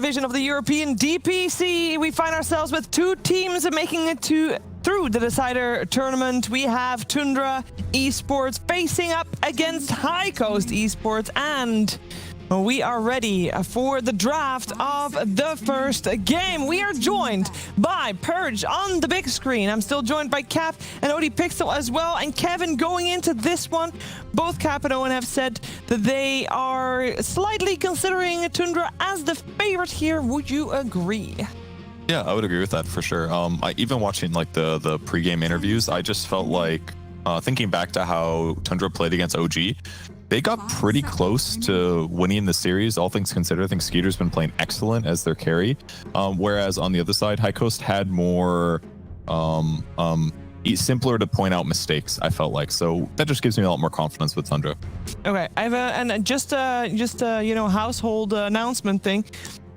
division of the European DPC. We find ourselves with two teams making it through the decider tournament. We have Tundra Esports facing up against High Coast Esports, and we are ready for the draft of the first game. We are joined by Purge on the big screen. I'm still joined by Cap and OD Pixel as well. And Kevin, going into this one, both Cap and Owen have said that they are slightly considering Tundra as the favorite here. Would you agree? Yeah, I would agree with that for sure. Even watching like the pregame interviews, I just felt like thinking back to how Tundra played against OG, they got pretty close to winning the series, all things considered. I think Skeeter's been playing excellent as their carry, whereas on the other side, High Coast had more simpler to point out mistakes, I felt like. So that just gives me a lot more confidence with Tundra. Okay, I have just household announcement thing.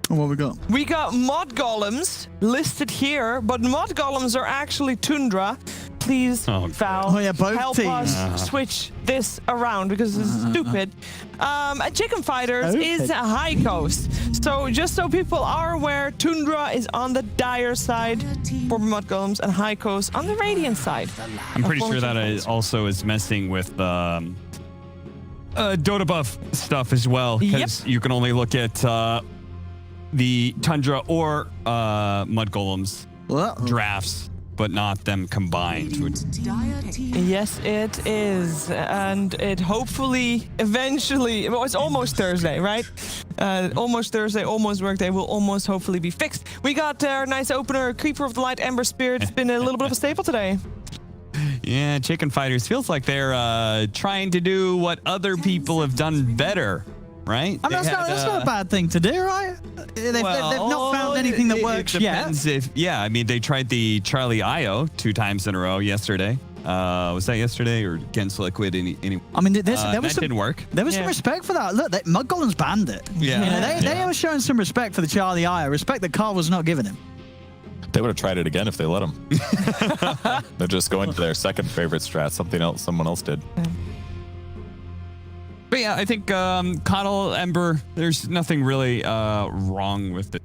What we got? We got mod golems listed here, but mod golems are actually Tundra. Please, Val, help us switch this around because this is stupid. Chicken Fighters is High Coast. So just so people are aware, Tundra is on the dire side for mod golems and High Coast on the Radiant side. I'm pretty sure that also is messing with Dota buff stuff as well, because you can only look at the Tundra or Mud Golems drafts, but not them combined. Yes, it is. And it hopefully, eventually, well, it's almost Thursday, right? Almost Thursday, almost workday, will almost hopefully be fixed. We got our nice opener, Creeper of the Light, Ember Spirit. It's been a little bit of a staple today. Yeah, Chicken Fighters feels like they're trying to do what other people have done better. Right? I mean, that's not a bad thing to do, right? They've not found anything that works yet. I mean, they tried the Charlie IO 2 times in a row yesterday. Was that yesterday or against Liquid? I mean, didn't work. There was some respect for that. Look, Mud Golems banned it. Yeah. They were showing some respect for the Charlie IO, respect that Carl was not giving him. They would have tried it again if they let them. They're just going to their second favorite strat, someone else did. But yeah, I think Coddle, Ember, there's nothing really wrong with it.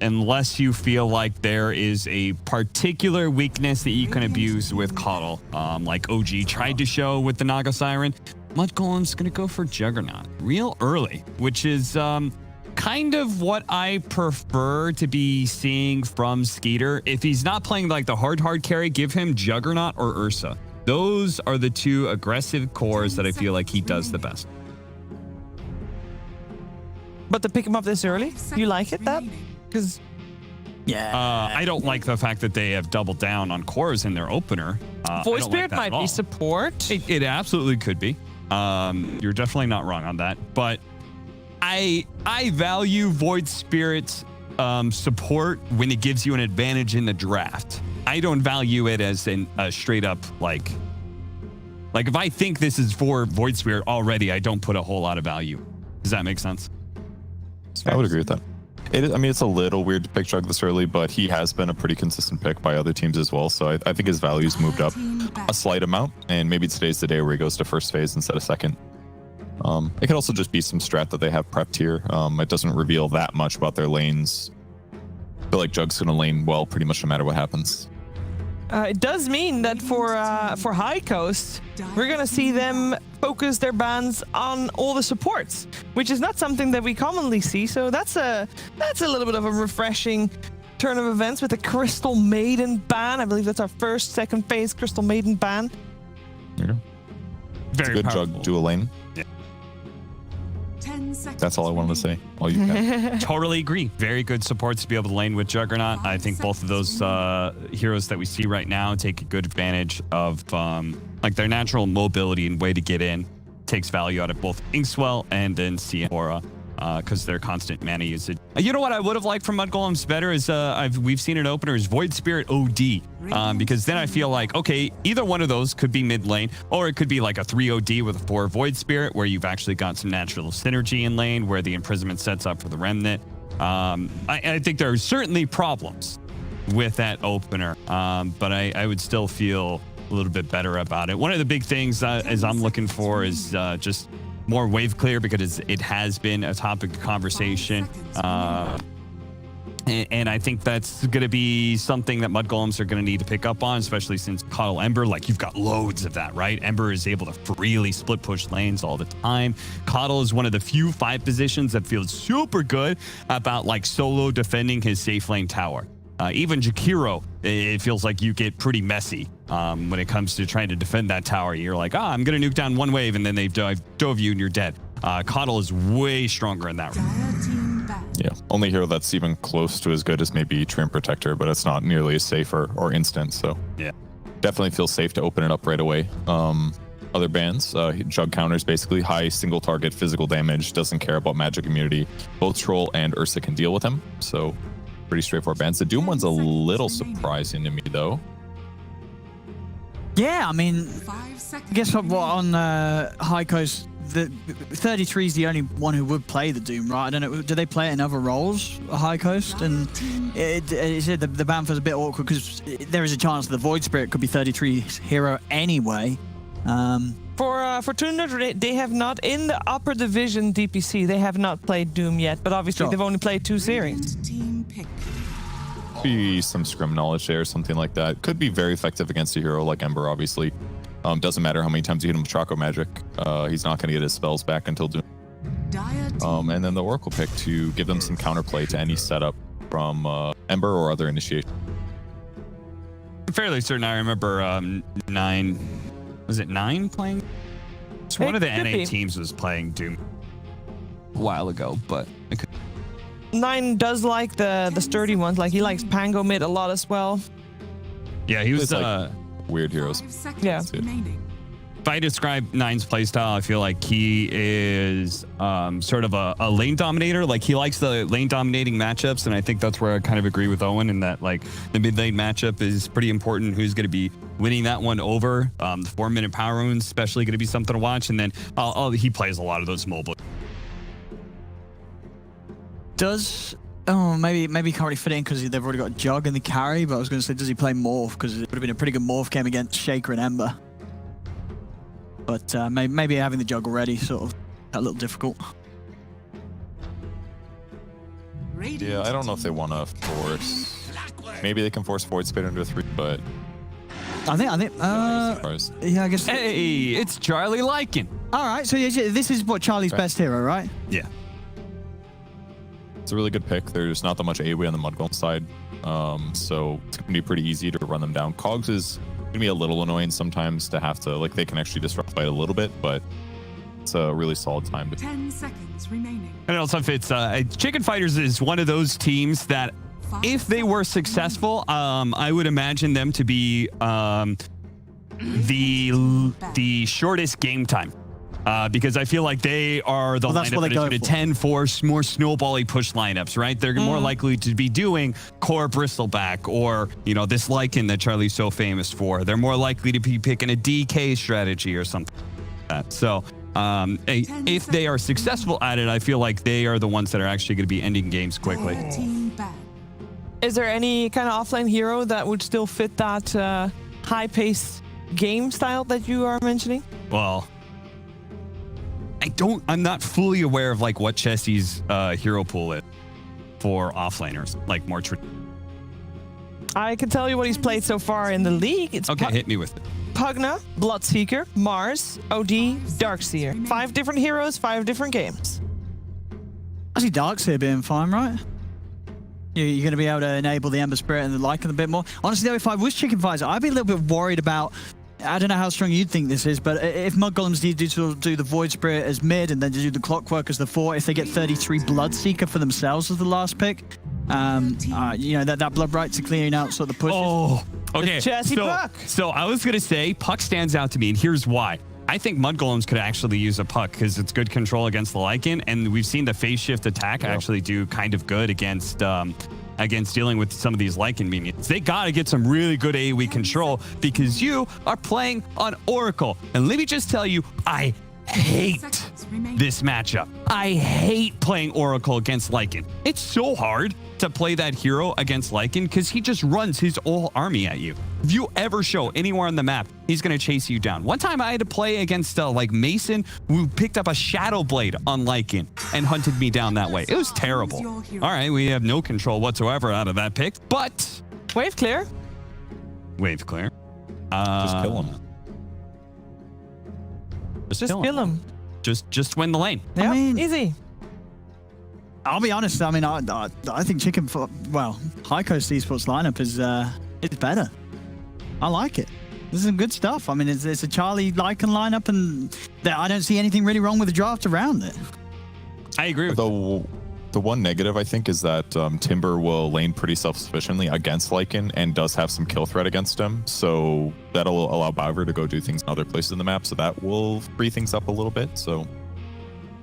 Unless you feel like there is a particular weakness that you can abuse with Coddle. Like OG tried to show with the Naga Siren. Mud Golem's going to go for Juggernaut real early, which is kind of what I prefer to be seeing from Skeeter. If he's not playing like the hard carry, give him Juggernaut or Ursa. Those are the 2 aggressive cores that I feel like he does the best. But to pick him up this early, you like it, that? Because I don't like the fact that they have doubled down on cores in their opener. Void Spirit might be support. It absolutely could be. You're definitely not wrong on that. But I value Void Spirit's support when it gives you an advantage in the draft. I don't value it as a straight up like if I think this is for Void Spirit already, I don't put a whole lot of value. Does that make sense? I would agree with that. I mean, it's a little weird to pick Jug this early, but he has been a pretty consistent pick by other teams as well. So I think his value's moved up a slight amount, and maybe today's the day where he goes to first phase instead of second. It could also just be some strat that they have prepped here. It doesn't reveal that much about their lanes. I feel like Jug's going to lane well pretty much no matter what happens. It does mean that for High Coast, we're going to see them focus their bans on all the supports, which is not something that we commonly see. So that's a little bit of a refreshing turn of events with the Crystal Maiden ban. I believe that's our second phase Crystal Maiden ban. There you go. Very good powerful. Jug dual lane. Yeah. That's all I wanted to say. All you got. Totally agree. Very good supports to be able to lane with Juggernaut. I think both of those heroes that we see right now take a good advantage of like their natural mobility and way to get in. Takes value out of both Inkswell and then Ciora. because their constant mana usage. You know what I would have liked from Mud Golems better is we've seen an opener is Void Spirit OD, because then I feel like, okay, either one of those could be mid lane, or it could be like a 3 OD with a 4 Void Spirit where you've actually got some natural synergy in lane where the imprisonment sets up for the Remnant. I think there are certainly problems with that opener, but I would still feel a little bit better about it. One of the big things as I'm looking for is just more wave clear, because it has been a topic of conversation And I think that's going to be something that Mud Golems are going to need to pick up on, especially since Coddle Ember, like you've got loads of that, right? Ember is able to freely split push lanes all the time. Coddle is one of the few 5 positions that feels super good about like solo defending his safe lane tower. Even Jakiro, it feels like you get pretty messy when it comes to trying to defend that tower. You're like, I'm going to nuke down one wave and then they dove you and you're dead. Coddle is way stronger in that room. Yeah, only hero that's even close to as good as maybe Trim Protector, but it's not nearly as safe or instant. So yeah, definitely feels safe to open it up right away. Other bans, Jug counters basically high single target physical damage, doesn't care about magic immunity. Both Troll and Ursa can deal with him, so pretty straightforward bans. The Doom one's a little surprising to me though. Yeah, I mean, I guess what on High Coast, the 33 is the only one who would play the Doom, right? I don't know. Do they play it in other roles, High Coast? And the ban feels a bit awkward because there is a chance the Void Spirit could be 33's hero anyway. For Tundra, they have not, in the upper division DPC, they have not played Doom yet, but obviously they've only played 2 series. Be some scrim knowledge there, something like that. Could be very effective against a hero like Ember, obviously. Doesn't matter how many times you hit him with Choco Magic. He's not going to get his spells back until Doom. And then the Oracle pick to give them some counterplay to any setup from Ember or other initiation. I'm fairly certain I remember 9... Was it 9 playing? So one of the NA teams was playing Doom a while ago, but it could... 9 does like the sturdy ones. Like he likes Pango mid a lot as well. Yeah, he was like weird heroes. Yeah. If I describe 9's playstyle, I feel like he is sort of a lane dominator. Like he likes the lane dominating matchups, and I think that's where I kind of agree with Owen in that like the mid lane matchup is pretty important. Who's going to be winning that one over? The 4-minute power runes, especially going to be something to watch. And then he plays a lot of those mobile. Maybe he can't really fit in because they've already got Jug in the carry. But I was going to say, does he play Morph? Because it would have been a pretty good Morph game against Shaker and Ember. But maybe having the Jug already sort of a little difficult. Yeah, I don't know if they want to force. Maybe they can force Void Spirit into 3, but I think. Yeah, I guess. Hey, it's Charlie Lycan. All right, so this is what Charlie's best hero, right? Yeah. It's a really good pick. There's not that much AoE on the Mud Golem side, so it's going to be pretty easy to run them down. Cogs is going to be a little annoying sometimes to have to, like, they can actually disrupt fight a little bit, but it's a really solid time. 10 seconds remaining. And also, if it's Chicken Fighters is one of those teams that, if they were successful, I would imagine them to be the shortest game time. Because I feel like they are the lineup that is going to tend for more snowbally push lineups, right? They're more likely to be doing core Bristleback or, this Lycan that Charlie's so famous for. They're more likely to be picking a DK strategy or something like that. So if they are successful at it, I feel like they are the ones that are actually going to be ending games quickly. Is there any kind of offlane hero that would still fit that high-paced game style that you are mentioning? Well, I'm not fully aware of like what Chessie's hero pool is for offlaners, like more I can tell you what he's played so far in the league. It's okay, hit me with it. Pugna, Bloodseeker, Mars, OD, Darkseer. 5 different heroes, 5 different games. I see Darkseer being fine, right? You're going to be able to enable the Ember Spirit and the Lycan a bit more. Honestly, though, if I was Chicken Fighters, I'd be a little bit worried about... I don't know how strong you'd think this is, but if Mud Golems need to do the Void Spirit as mid and then to do the Clockwork as the 4, if they get 33 Bloodseeker for themselves as the last pick, that Blood Bright to clean out sort of the pushes. Oh, okay. Puck. So I was going to say Puck stands out to me, and here's why. I think Mud Golems could actually use a Puck because it's good control against the Lycan, and we've seen the phase shift attack actually do kind of good against dealing with some of these Lycan minions. They got to get some really good AoE control because you are playing on Oracle. And let me just tell you, I hate this matchup. I hate playing Oracle against Lycan. It's so hard to play that hero against Lycan because he just runs his whole army at you. If you ever show anywhere on the map, he's going to chase you down. One time I had to play against like Mason, who picked up a Shadow Blade on Lycan and hunted me down that way. It was terrible. All right, we have no control whatsoever out of that pick, but... Wave clear. Wave clear. Just kill him. Just kill him. Just win the lane. Yeah, I mean, easy. I'll be honest. I mean, I think High Coast Esports lineup is better. I like it. This is some good stuff. I mean, it's a Charlie Lycan lineup, and I don't see anything really wrong with the draft around it. I agree with The one negative, I think, is that Timber will lane pretty self-sufficiently against Lycan and does have some kill threat against him. So that'll allow Bauer to go do things in other places in the map. So that will free things up a little bit. So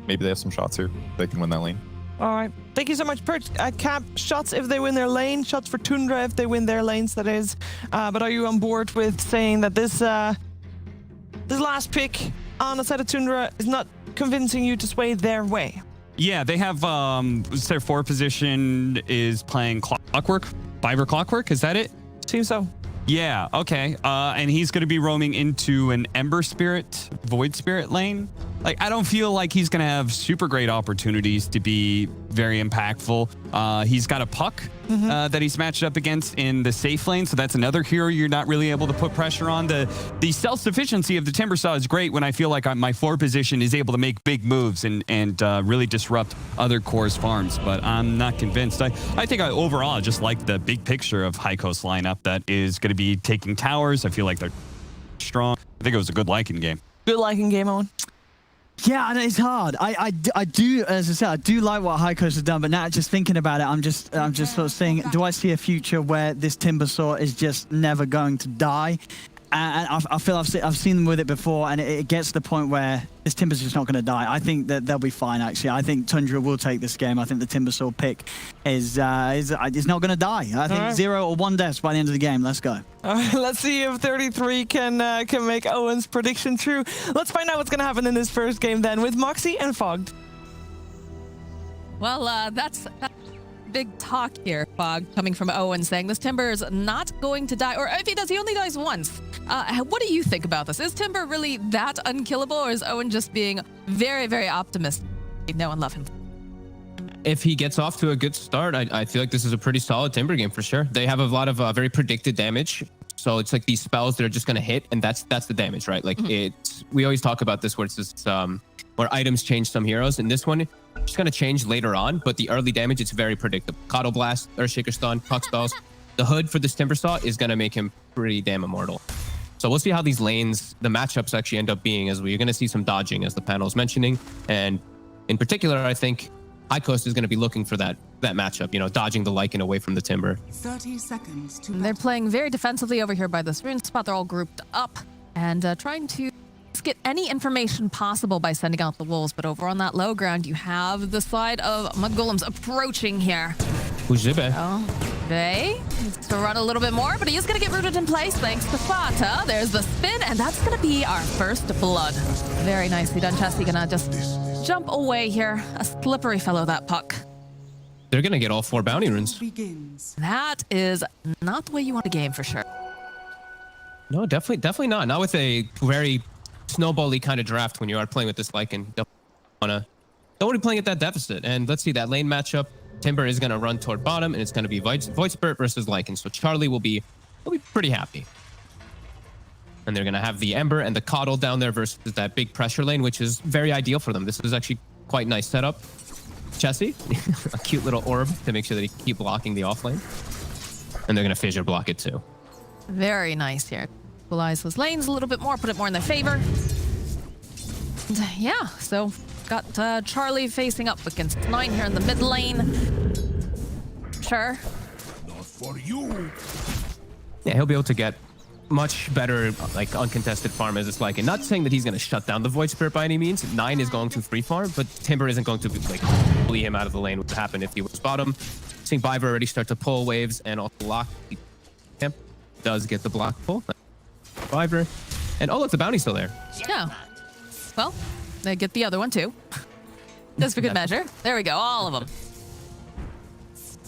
maybe they have some shots here. They can win that lane. All right. Thank you so much, Perch. Cap, shots if they win their lane. Shots for Tundra if they win their lanes, that is. But are you on board with saying that this last pick on the side of Tundra is not convincing you to sway their way? Yeah, they have their 4 position is playing Clockwork. Fiverr Clockwork, is that it? Seems so. Yeah, okay. And he's going to be roaming into an Ember Spirit, Void Spirit lane. Like, I don't feel like he's going to have super great opportunities to be very impactful. He's got a Puck that he's matched up against in the safe lane, so that's another hero you're not really able to put pressure on. The self-sufficiency of the Timbersaw is great when I feel like my 4 position is able to make big moves and really disrupt other cores' farms, but I'm not convinced. I think overall I just like the big picture of High Coast lineup that is going to be taking towers. I feel like they're strong. I think it was a good Lycan game. Good Lycan game, Owen. Yeah, and it's hard. I do, as I said, I do like what High Coast has done, but now just thinking about it, I'm just sort of saying, do I see a future where this Timbersaw is just never going to die? And I feel I've seen them with it before, and it gets to the point where this Timber's just not going to die. I think that they'll be fine, actually. I think Tundra will take this game. I think the Timbersaw pick is not going to die. I think 0 or 1 deaths by the end of the game. Let's go. All right, let's see if 33 can make Owen's prediction true. Let's find out what's going to happen in this first game then with Moxie and Fogged. Well, that's big talk here, Fog, coming from Owen, saying this Timber is not going to die, or if he does, he only dies once. What do you think about this? Is Timber really that unkillable, or is Owen just being very, very optimistic? Know and love him. If he gets off to a good start, I feel like this is a pretty solid Timber game for sure. They have a lot of very predicted damage. So it's like these spells that are just going to hit, and that's the damage, right? Like we always talk about this where it's just where items change some heroes. In this one, it's going to change later on, but the early damage, it's very predictable. Coddle Blast, Earthshaker Stun, Puck Spells. The hood for this Timbersaw is going to make him pretty damn immortal. So we'll see how these lanes, the matchups actually end up being, as we're going to see some dodging, as the panel's mentioning. And in particular, I think High Coast is going to be looking for that matchup, you know, dodging the Lycan away from the Timber. 30 seconds to They're playing very defensively over here by this rune spot. They're all grouped up and trying to get any information possible by sending out the wolves. But over on that low ground, you have the side of Mudgolems approaching here. Ujibe. Oh, they needs to run a little bit more, but he is going to get rooted in place thanks to Fata. There's the spin, and that's going to be our first blood. Very nicely done, Chessie. Gonna just jump away here. A slippery fellow, that Puck. They're going to get all 4 bounty runes. begins. That is not the way you want a game for sure. No, definitely not. Not with a very snowball-y kind of draft when you are playing with this Lycan. Don't want to be playing at that deficit. And let's see, that lane matchup, Timber is going to run toward bottom, and it's going to be Void Spirit versus Lycan. So Charlie will be pretty happy. And they're going to have the Ember and the Coddle down there versus that big pressure lane, which is very ideal for them. This is actually quite nice setup. Chessie, a cute little orb to make sure that he can keep blocking the offlane. And they're going to fissure block it too. Very nice here. Equalize those lanes a little bit more, put it more in their favor. And yeah, so got Charlie facing up against 9 here in the mid lane. Sure. Not for you. Yeah, he'll be able to get much better, like, uncontested farm as it's like. And not saying that he's going to shut down the Void Spirit by any means. 9 is going to free farm, but Timber isn't going to, like, bully him out of the lane, which would happen if he was bottom. Seeing Biver already start to pull waves and also block. Him does get the block pull. Biver. And oh, look, the bounty's still there. Yeah. Well, They get the other one too. Just for good measure. There we go, all of them.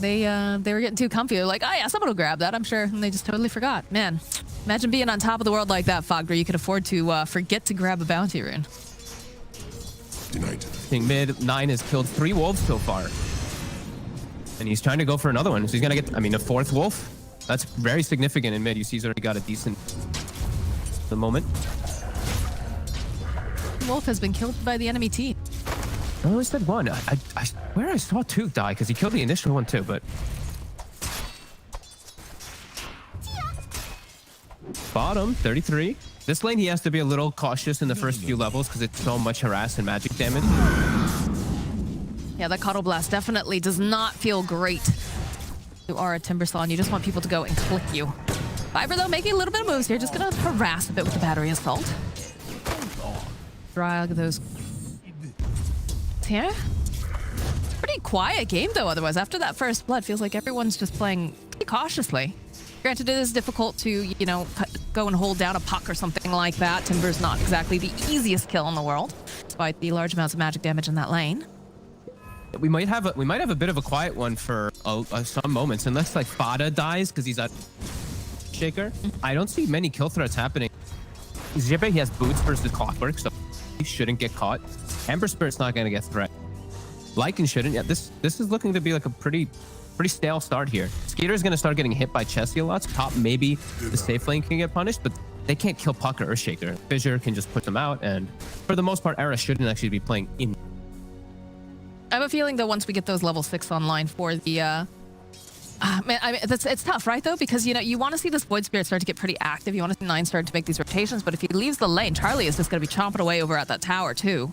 They were getting too comfy. They're like, oh yeah, someone will grab that, I'm sure. And they just totally forgot. Man, imagine being on top of the world like that, Fogg, where you could afford to forget to grab a bounty rune. Denied. King mid, 9 has killed 3 wolves so far. And he's trying to go for another one. So he's going to get, I mean, a 4th wolf. That's very significant in mid. You see he's already got a decent the moment. Wolf has been killed by the enemy team. Oh, I said 1. I swear I saw 2 die because he killed the initial one too, but... Bottom, 33. This lane, he has to be a little cautious in the first few levels because it's so much harass and magic damage. Yeah, that Coddle Blast definitely does not feel great. You are a Timbersaw and you just want people to go and click you. Viper, though, making a little bit of moves here. Just gonna harass a bit with the battery assault. Drag those here. Pretty quiet game, though, otherwise. After that first blood, feels like everyone's just playing pretty cautiously. Granted, it is difficult to, you know, go and hold down a puck or something like that. Timber's not exactly the easiest kill in the world, despite the large amounts of magic damage in that lane. We might have a bit of a quiet one for some moments, unless like Fada dies because he's at Shaker. I don't see many kill threats happening. Zippe, he has boots versus Clockwork, so he shouldn't get caught. Ember Spirit's not going to get threat. Lycan shouldn't. Yeah, this is looking to be like a pretty stale start here. Skeeter is going to start getting hit by Chessie a lot. Top, maybe the safe lane can get punished, but they can't kill Puck or Earthshaker. Fissure can just put them out, and for the most part, Era shouldn't actually be playing in. I have a feeling that once we get those level 6 online for the man, I mean, it's tough, right, though? Because, you know, you want to see this Void Spirit start to get pretty active. You want to see 9 start to make these rotations, but if he leaves the lane, Charlie is just going to be chomping away over at that tower, too.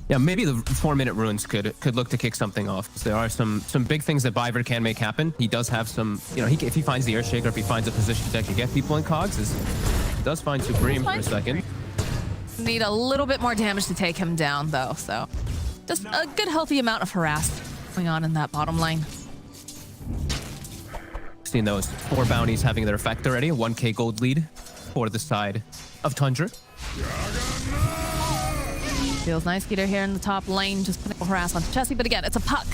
Yeah, maybe the 4-minute runes could look to kick something off. There are some big things that Viper can make happen. He does have some, you know, if he finds the Earthshaker, if he finds a position to actually get people in cogs, he does find Supreme for a second. Need a little bit more damage to take him down, though, so just a good, healthy amount of harass going on in that bottom lane. Seeing those 4 bounties having their effect already, a 1k gold lead for the side of Tundra. Feels nice, Skeeter here in the top lane, just putting harass onto Chessie, but again, it's a puck.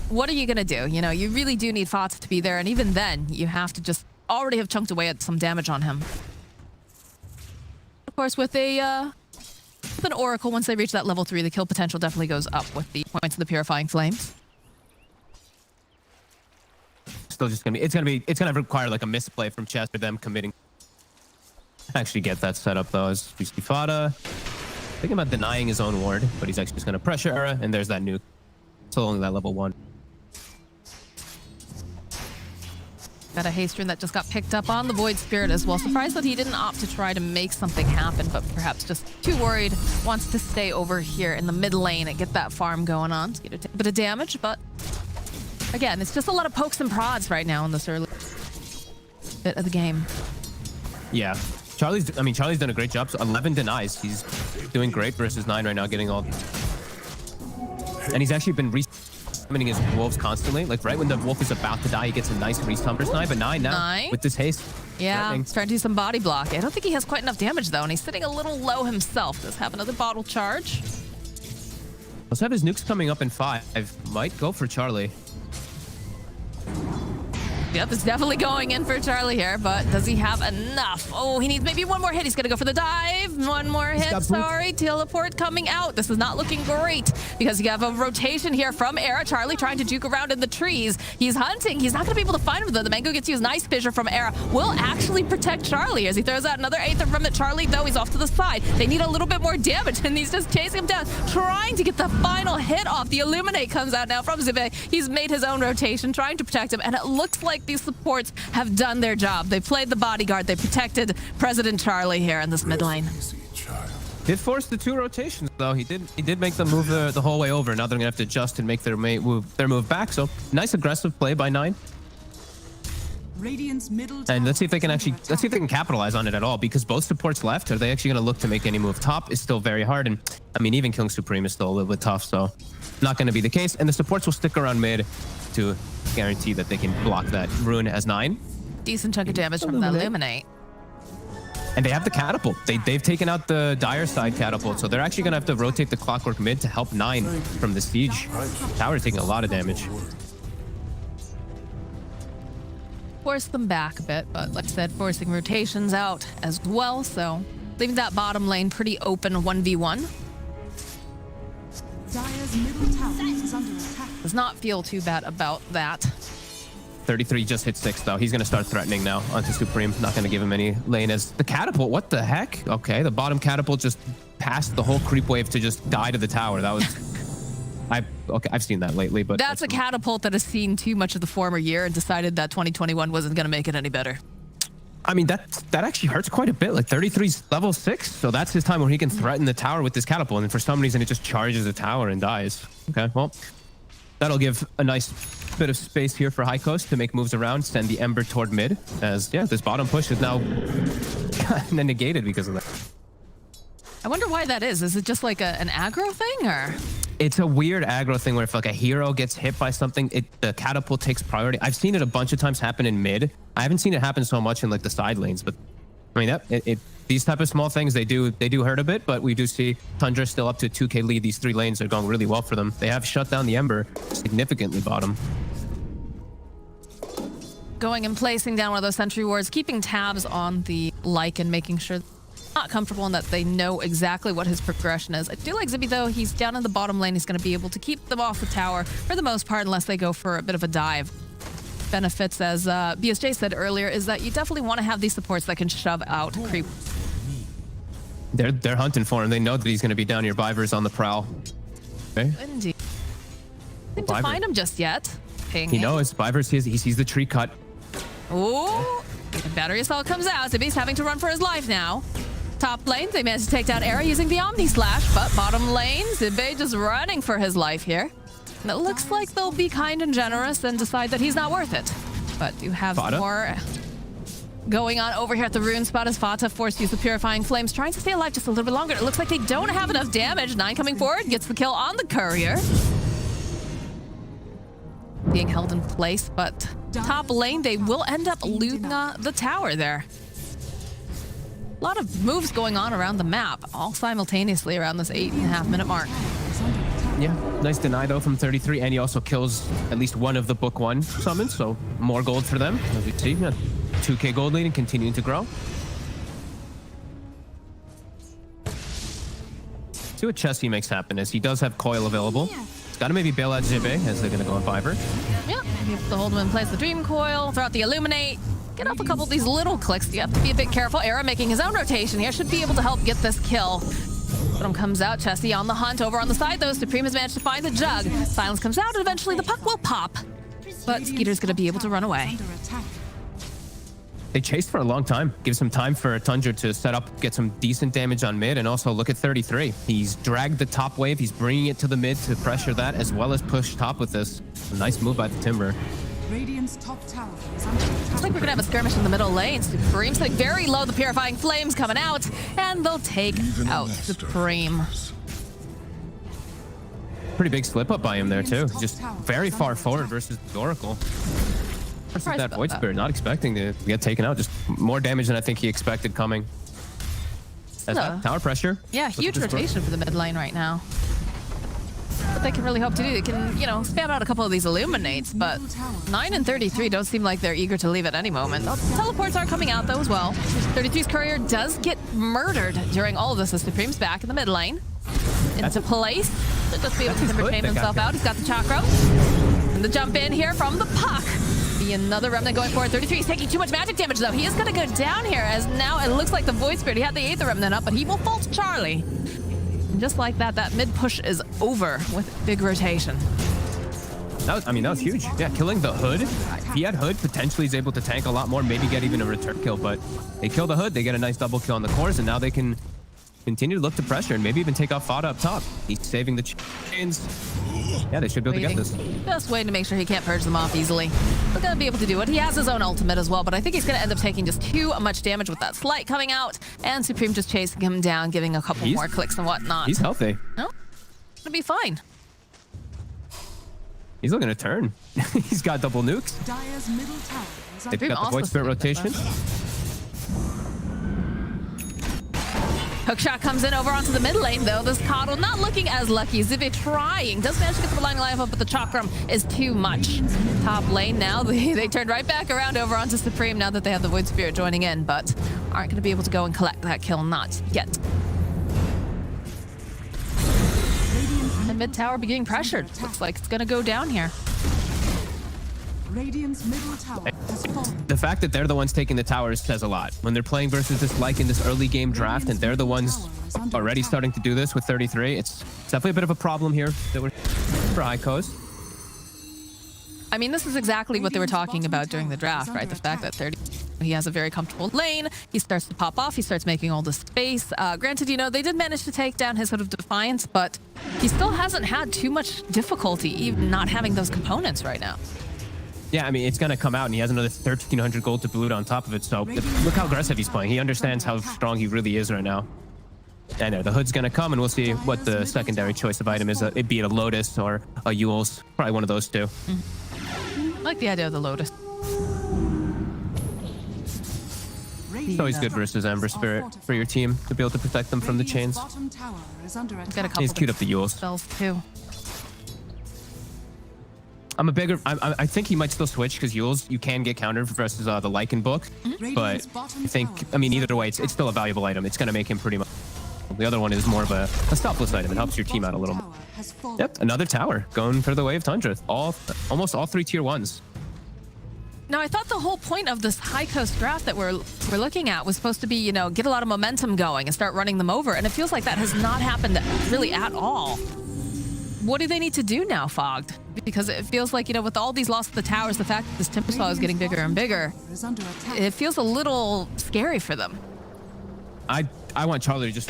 What are you gonna do? You know, you really do need Fots to be there, and even then, you have to just already have chunked away at some damage on him. Of course, with an Oracle, once they reach that level 3, the kill potential definitely goes up with the points of the Purifying Flames. Still just it's gonna require like a misplay from Chess for them committing. Actually get that set up though, as we see Fada thinking about denying his own ward, but he's actually just gonna pressure Era, and there's that nuke. Still only that level 1. Got a haste rune that just got picked up on the Void Spirit as well. Surprised that he didn't opt to try to make something happen, but perhaps just too worried. Wants to stay over here in the mid lane and get that farm going on. To get a bit of damage, but again, it's just a lot of pokes and prods right now in this early bit of the game. Yeah. Charlie's done a great job. So 11 denies. He's doing great versus 9 right now, getting all... And he's actually been summoning his wolves constantly. Like right when the wolf is about to die, he gets a nice resummers knife. But 9 now with this haste. Yeah, starting to do some body block. I don't think he has quite enough damage though, and he's sitting a little low himself. Does have another bottle charge. Let's have his nukes coming up in 5. Might go for Charlie. Yep, it's definitely going in for Charlie here, but does he have enough? Oh, he needs maybe one more hit. He's gonna go for the dive. One more hit, sorry. Teleport coming out. This is not looking great because you have a rotation here from Era. Charlie trying to juke around in the trees. He's hunting. He's not gonna be able to find him though. The Mango gets used. Nice fissure from Era. Will actually protect Charlie as he throws out another 8th from it. Charlie, though, he's off to the side. They need a little bit more damage, and he's just chasing him down, trying to get the final hit off. The Illuminate comes out now from Zippe. He's made his own rotation, trying to protect him, and it looks like these supports have done their job. They played the bodyguard. They protected President Charlie here in this mid lane. Did force the 2 rotations though. He did make them move the whole way over. Now they're gonna have to adjust and make their move back. So nice aggressive play by 9. And let's see if they can capitalize on it at all, because both supports left. Are they actually going to look to make any move? Top is still very hard, and I mean even killing Supreme is still a little bit tough, so not going to be the case. And the supports will stick around mid to guarantee that they can block that rune as 9. Decent chunk of damage from that Illuminate. And they have the catapult. They've taken out the dire side catapult, so they're actually going to have to rotate the clockwork mid to help 9 from the siege. Tower's taking a lot of damage. Force them back a bit, but like I said, forcing rotations out as well, so leaving that bottom lane pretty open 1v1. Dire's middle tower is under attack. Does not feel too bad about that. 33 just hit 6 though. He's going to start threatening now onto Supreme. Not going to give him any lane as the catapult. What the heck? Okay, the bottom catapult just passed the whole creep wave to just die to the tower. That was... I've seen that lately, but... That's a catapult that has seen too much of the former year and decided that 2021 wasn't going to make it any better. I mean, that actually hurts quite a bit. Like 33's level 6, so that's his time where he can threaten the tower with this catapult, and for some reason it just charges the tower and dies. Okay, well, that'll give a nice bit of space here for High Coast to make moves around, send the Ember toward mid, as, yeah, this bottom push is now negated because of that. I wonder why that is. Is it just like an aggro thing, or...? It's a weird aggro thing where if like a hero gets hit by something, the catapult takes priority. I've seen it a bunch of times happen in mid. I haven't seen it happen so much in like the side lanes, but I mean these type of small things they do hurt a bit, but we do see Tundra still up to 2k lead. These 3 lanes are going really well for them. They have shut down the Ember significantly bottom. Going and placing down one of those sentry wards, keeping tabs on the Lycan, making sure not comfortable and that they know exactly what his progression is. I do like Zibby though. He's down in the bottom lane. He's going to be able to keep them off the tower for the most part unless they go for a bit of a dive. Benefits, as BSJ said earlier, is that you definitely want to have these supports that can shove out creep. They're hunting for him. They know that he's going to be down here. Vivor's on the prowl. Okay. Indeed. Didn't find him just yet. Ping. He knows. Vivor sees, he sees the tree cut. Ooh. The battery assault comes out. Zibby's having to run for his life now. Top lane, they managed to take down Era using the Omni Slash, but bottom lane, Zibbe just running for his life here. And it looks like they'll be kind and generous and decide that he's not worth it. But you have Fata? more going on over here at the rune spot as Fata forced to use the Purifying Flames, trying to stay alive just a little bit longer. It looks like they don't have enough damage. 9 coming forward, gets the kill on the courier. Being held in place, but top lane, they will end up losing the tower there. A lot of moves going on around the map, all simultaneously around this 8.5 minute mark. Yeah, nice deny though from 33, and he also kills at least one of the book 1 summons, so more gold for them. As we see, yeah, 2k gold lead and continuing to grow. See what Chessie makes happen is he does have coil available. He's got to maybe bail out Zibbe as they're going to go on Vivor. Yeah, you have to hold him in place. The Dream Coil, throw out the Illuminate. Get off a couple of these little clicks. You have to be a bit careful. Era making his own rotation here. Should be able to help get this kill. Bottom comes out. Chessie on the hunt. Over on the side, though, Supreme has managed to find the jug. Silence comes out, and eventually the puck will pop. But Skeeter's going to be able to run away. They chased for a long time. Gives some time for Tundra to set up, get some decent damage on mid, and also look at 33. He's dragged the top wave. He's bringing it to the mid to pressure that, as well as push top with this. A nice move by the Timber. Radiant's top tower is under attack. Looks like we're gonna have a skirmish in the middle lane. Supreme's like very low, the Purifying Flames coming out, and they'll take out Supreme. Pretty big slip up by him there too. Just very far forward versus the Oracle. Versus that Void Spirit, not expecting to get taken out. Just more damage than I think he expected coming. As that tower pressure. Yeah, huge rotation for the mid lane right now. What they can really hope to do, they can, you know, spam out a couple of these Illuminates, but 9 and 33 don't seem like they're eager to leave at any moment. Teleports are coming out, though, as well. 33's courier does get murdered during all of this as Supreme's back in the mid lane. Into place. Should just be able to timber tame himself out. He's got the chakra. And the jump in here from the puck. Be another remnant going forward. 33 is taking too much magic damage, though. He is going to go down here, as now it looks like the Void Spirit, he had the Aether Remnant up, but he will fall to Charlie. And just like that, that mid push is over with big rotation. That was huge. Yeah, killing the Hood. If he had Hood, potentially he's able to tank a lot more, maybe get even a return kill, but they kill the Hood, they get a nice double kill on the cores, and now they can continue to look to pressure and maybe even take off Fada up top. He's saving the chains. Yeah, they should be able to get this. Just waiting to make sure he can't purge them off easily. They're going to be able to do it. He has his own ultimate as well, but I think he's going to end up taking just too much damage with that slight coming out, and Supreme just chasing him down, giving a couple more clicks and whatnot. He's healthy. No, it'll be fine. He's looking to turn. He's got double nukes. Dire's middle tower is under They've got the Void Spirit rotation. Hookshot comes in over onto the mid lane, though. This Coddle not looking as lucky. Zivi trying. Does manage to get the Blinding Light up, but the Chakram is too much. Top lane now. They turned right back around over onto Supreme now that they have the Void Spirit joining in, but aren't going to be able to go and collect that kill. Not yet. The mid tower being pressured. Looks like it's going to go down here. Radiant's middle tower has fallen. The fact that they're the ones taking the towers says a lot. When they're playing versus this like in this early game draft, and they're the ones already starting to do this with 33, it's definitely a bit of a problem here that we're for High Coast. I mean, this is exactly what they were talking about during the draft, right? The fact that 30, he has a very comfortable lane. He starts to pop off. He starts making all the space. Granted, you know, they did manage to take down his sort of Defiance, but he still hasn't had too much difficulty even not having those components right now. Yeah, I mean, it's going to come out, and he has another 1,300 gold to boot on top of it. So look how aggressive he's playing. He understands how strong he really is right now. I know the Hood's going to come, and we'll see what the secondary choice of item is. It'd be a Lotus or a Yule's. Probably one of those two. I like the idea of the Lotus. It's always good versus Ember Spirit for your team to be able to protect them from the chains. Got a couple He's queued up the Yules. spells too. I think he might still switch because Yules you can get countered versus the Lycan book, but I mean either way it's still a valuable item. It's going to make him pretty much. The other one is more of a stopless item. It helps your team out a little more. Yep, another tower going for the way of Tundra. Almost all 3 tier 1s. Now, I thought the whole point of this High Coast draft that we're looking at was supposed to be, you know, get a lot of momentum going and start running them over, and it feels like that has not happened really at all. What do they need to do now, Fogged? Because it feels like, you know, with all these loss of the towers, the fact that this Timber Saw is getting bigger and bigger, it feels a little scary for them. I want Charlie to just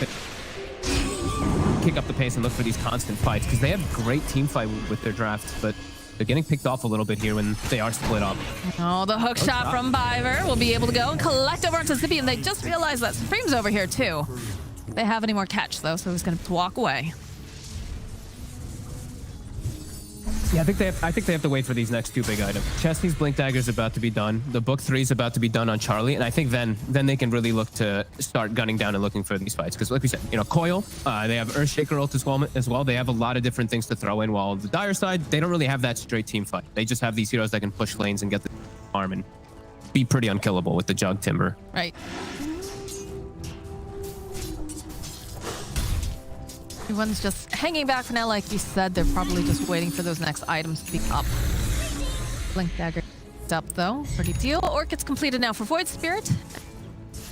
kick up the pace and look for these constant fights because they have great team fight with their draft, but they're getting picked off a little bit here when they are split up. Oh, the hook shot from Biver will be able to go and collect over onto Zippy, and they just realized that Supreme's over here too. They have any more catch though, so he's going to walk away. Yeah, I think they have to wait for these next 2 big items. Chesty's Blink Dagger is about to be done. The Book 3 is about to be done on Charlie, and I think then they can really look to start gunning down and looking for these fights. Because like we said, you know, Coil, they have Earthshaker ult as well. They have a lot of different things to throw in. While the Dire side, they don't really have that straight team fight. They just have these heroes that can push lanes and get the farm and be pretty unkillable with the Jug Timber. Right. Everyone's just hanging back for now, like you said. They're probably just waiting for those next items to be up. Blink Dagger up though. Pretty deal. Orc gets completed now for Void Spirit.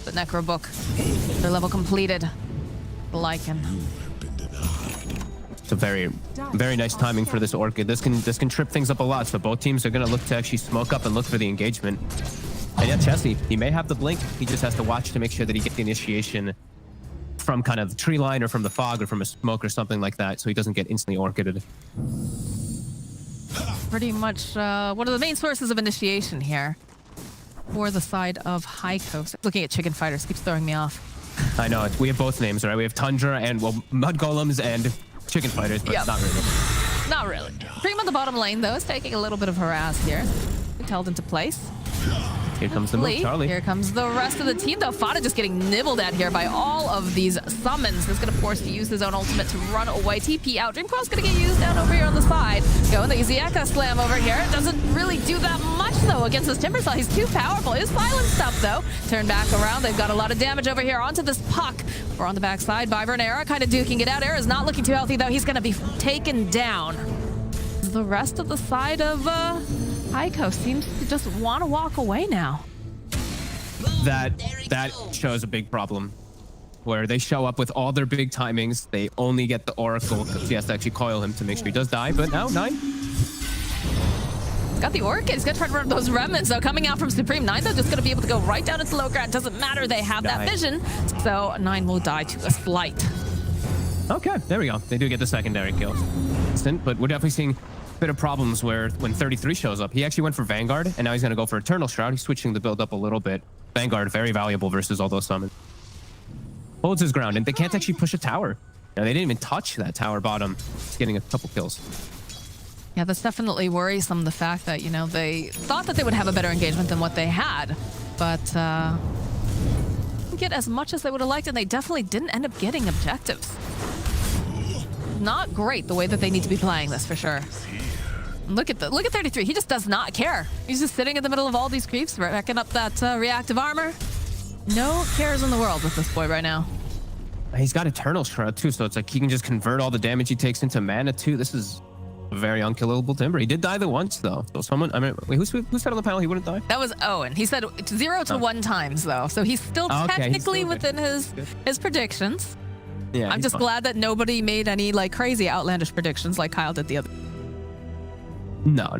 The Necro Book. Their level completed. Lycan. It's a very, very nice timing for this Orchid. This can trip things up a lot. So both teams are going to look to actually smoke up and look for the engagement. And yeah, Chesty, he may have the blink. He just has to watch to make sure that he gets the initiation from kind of the tree line or from the fog or from a smoke or something like that, so he doesn't get instantly orchided. Pretty much one of the main sources of initiation here for the side of High Coast. Looking at Chicken Fighters keeps throwing me off. I know, we have both names, right? We have Tundra and, well, Mud Golems and Chicken Fighters, but Yep. not really. Not really. Dream on the bottom lane, though, is taking a little bit of harass here. It's held into place. Here comes the move, Charlie. Here comes the rest of the team, though. Fada just getting nibbled at here by all of these summons. He's going to force to use his own ultimate to run away. TP out. Dreamcoil's going to get used down over here on the side. Going the easy Echo Slam over here. Doesn't really do that much, though, against this Timber Saw. He's too powerful. His silence up, though. Turn back around. They've got a lot of damage over here onto this puck. We're on the backside. Biver and Era kind of duking it out. Era's not looking too healthy, though. He's going to be taken down. The rest of the side of High Coast seems to just want to walk away now. That shows a big problem, where they show up with all their big timings. They only get the Oracle because he has to actually coil him to make sure he does die. But now 9. Got the Orchid. He's going to try to run those remnants, though, coming out from Supreme. 9, though, just going to be able to go right down into low ground. Doesn't matter. They have that vision. So 9 will die to a slight. Okay, there we go. They do get the secondary kills. But we're definitely seeing a bit of problems where when 33 shows up, he actually went for Vanguard, and now he's going to go for Eternal Shroud. He's switching the build up a little bit. Vanguard, very valuable versus all those summons. Holds his ground, and they can't actually push a tower. Now, they didn't even touch that tower bottom. Just getting a couple kills. Yeah, that's definitely worrisome, the fact that, you know, they thought that they would have a better engagement than what they had. But didn't get as much as they would have liked, and they definitely didn't end up getting objectives. Not great the way that they need to be playing this for sure. Look at 33. He just does not care. He's just sitting in the middle of all these creeps, racking up that reactive armor. No cares in the world with this boy right now. He's got Eternal Shroud too, so it's like he can just convert all the damage he takes into mana too. This is a very unkillable Timber. He did die the once though. So someone, I mean, wait, who said on the panel he wouldn't die? That was Owen. He said 0 to 1 times though, so he's still technically within his predictions. Yeah, I'm just glad that nobody made any like crazy outlandish predictions like Kyle did the other. No.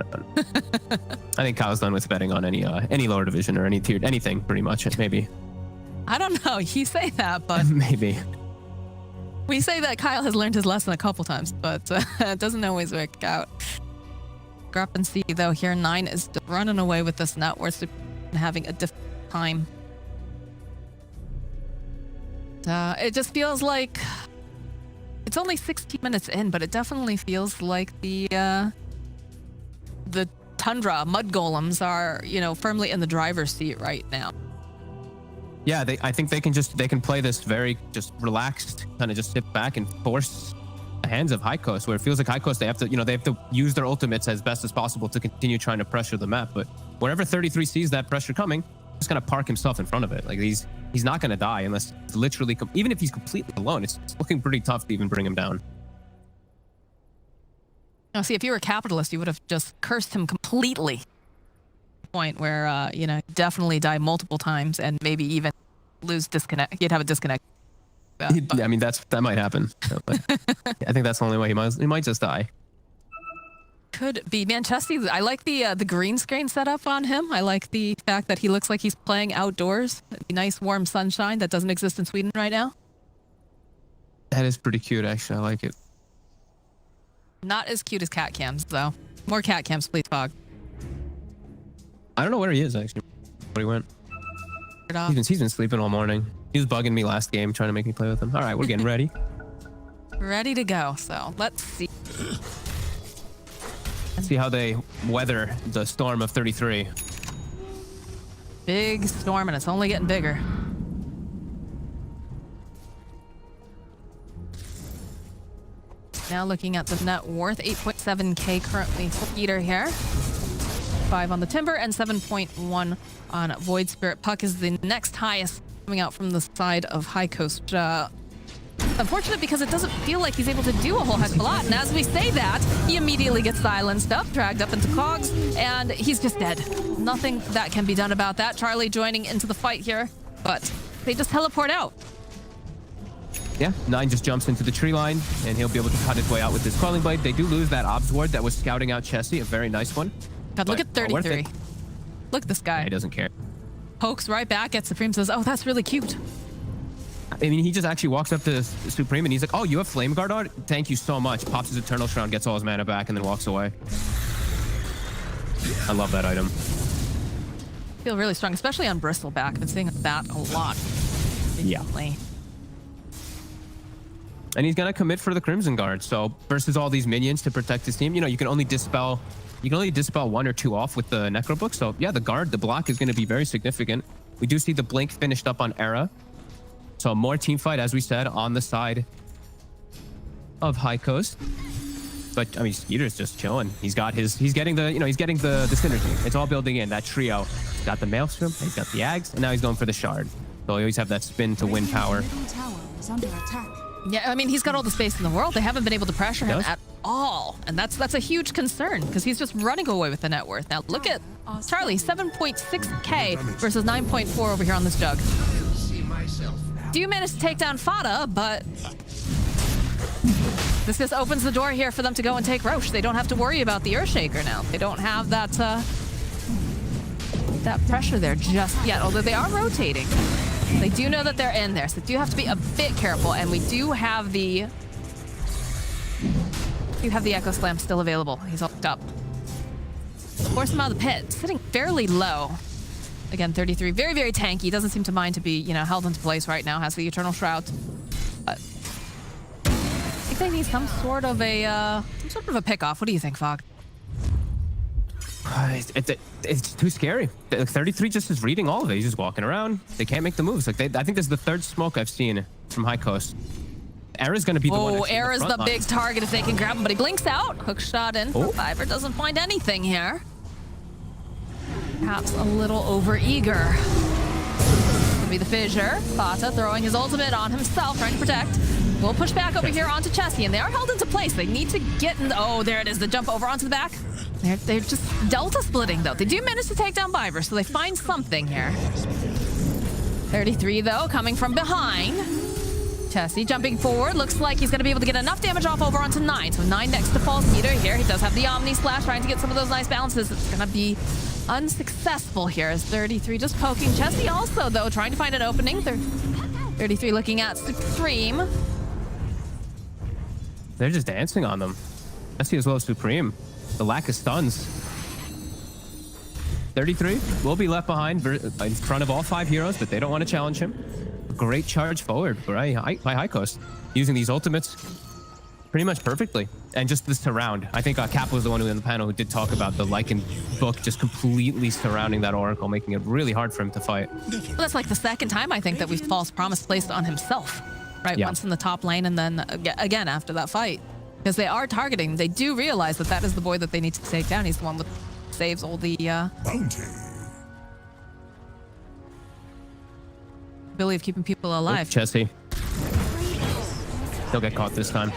I think Kyle's done with betting on any lower division or any tiered anything pretty much. Maybe. I don't know. You say that, but maybe. We say that Kyle has learned his lesson a couple times, but it doesn't always work out. Discrepancy though here, 9 is running away with this net worth and having a difficult time. It just feels like it's only 16 minutes in, but it definitely feels like the Tundra mud golems are, you know, firmly in the driver's seat right now. Yeah, I think they can play this very just relaxed, kind of just sit back and force the hands of High Coast, where it feels like High Coast they have to use their ultimates as best as possible to continue trying to pressure the map. But wherever 33 sees that pressure coming, he's just gonna park himself in front of it. Like he's not gonna die unless it's literally even if he's completely alone. It's looking pretty tough to even bring him down. Now, see, if you were a capitalist, you would have just cursed him completely. Point where you know, definitely die multiple times and maybe even lose disconnect. You'd have a disconnect. I mean, that might happen. But I think that's the only way he might just die. Could be. Man, Chesty, I like the green screen setup on him. I like the fact that he looks like he's playing outdoors. Nice warm sunshine that doesn't exist in Sweden right now. That is pretty cute, actually. I like it. Not as cute as cat cams, though. More cat cams, please, Fog. I don't know where he is, actually. Where he went. He's been sleeping all morning. He was bugging me last game, trying to make me play with him. All right, we're getting ready. Ready to go. So let's see. See how they weather the storm of 33. Big storm, and it's only getting bigger. Now looking at the net worth, 8.7k currently for Eater here. 5 on the Timber and 7.1 on Void Spirit. Puck is the next highest coming out from the side of High Coast. Unfortunate because it doesn't feel like he's able to do a whole heck of a lot. And as we say that, he immediately gets silenced up, dragged up into cogs, and he's just dead. Nothing that can be done about that. Charlie joining into the fight here, but they just teleport out. Yeah, 9 just jumps into the tree line, and he'll be able to cut his way out with his Quelling Blade. They do lose that Obs Ward that was scouting out Chesty, a very nice one. God, look at 33. Look at this guy. Yeah, he doesn't care. Pokes right back at Supreme, says, oh, that's really cute. I mean, he just actually walks up to Supreme, and he's like, oh, you have Flame Guard on? Thank you so much. Pops his Eternal Shroud, gets all his mana back, and then walks away. I love that item. Feel really strong, especially on Bristleback. Been seeing that a lot recently. Yeah. And he's gonna commit for the Crimson Guard. So versus all these minions to protect his team, you know, you can only dispel 1 or 2 off with the Necro Book. So yeah, the guard, the block is gonna be very significant. We do see the Blink finished up on Era. So more team fight, as we said, on the side of High Coast. But I mean, Skeeter's just chilling. He's getting the synergy. It's all building in that trio. He's got the Maelstrom, he's got the Ags, and now he's going for the Shard. So he always have that spin to win power. Tower is under attack. Yeah, I mean, he's got all the space in the world. They haven't been able to pressure him at all. And that's a huge concern because he's just running away with the net worth. Now, look at Charlie, 7.6k versus 9.4 over here on this jug. Do manage to take down Fada, but this just opens the door here for them to go and take Roche. They don't have to worry about the Earthshaker now. They don't have that pressure there just yet, although they are rotating. They do know that they're in there, so they do have to be a bit careful. And we do have the Echo Slam still available. He's all hooked up. Force him out of the pit, sitting fairly low. Again, 33, very, very tanky. Doesn't seem to mind to be, you know, held into place right now. Has the Eternal Shroud. But I think they need some sort of a pick off. What do you think, Fog? It's too scary. 33 just is reading all of it. He's just walking around. They can't make the moves. Like I think this is the third smoke I've seen from High Coast. Era's going to be the one. Oh, Era's the big target if they can grab him, but he blinks out. Hook shot in for Fiverr. Doesn't find anything here. Perhaps a little over-eager. Could be the fissure. Fata throwing his ultimate on himself, trying to protect. We'll push back over here onto Chessie, and they are held into place. They need to get in. Oh, there it is. The jump over onto the back. They're just Delta splitting, though. They do manage to take down Fiverr, so they find something here. 33, though, coming from behind. Chessie jumping forward. Looks like he's going to be able to get enough damage off over onto 9. So 9 next to False Meter here. He does have the Omni Slash, trying to get some of those nice balances. It's going to be unsuccessful here as 33 just poking. Chessie also, though, trying to find an opening. 33 looking at Supreme. They're just dancing on them. Chessie as well as Supreme. The lack of stuns. 33 will be left behind in front of all 5 heroes, but they don't want to challenge him. A great charge forward by High Coast, using these ultimates pretty much perfectly. And just the surround. I think Cap was the one who in the panel who did talk about the Lycan book just completely surrounding that Oracle, making it really hard for him to fight. Well, that's like the second time, I think, that we've False Promise placed on himself. Right, yeah. Once in the top lane and then again after that fight. Because they are targeting. They do realize that that is the boy that they need to take down. He's the one with saves all the Bounty. ability of keeping people alive. Chessie. He'll get caught this time.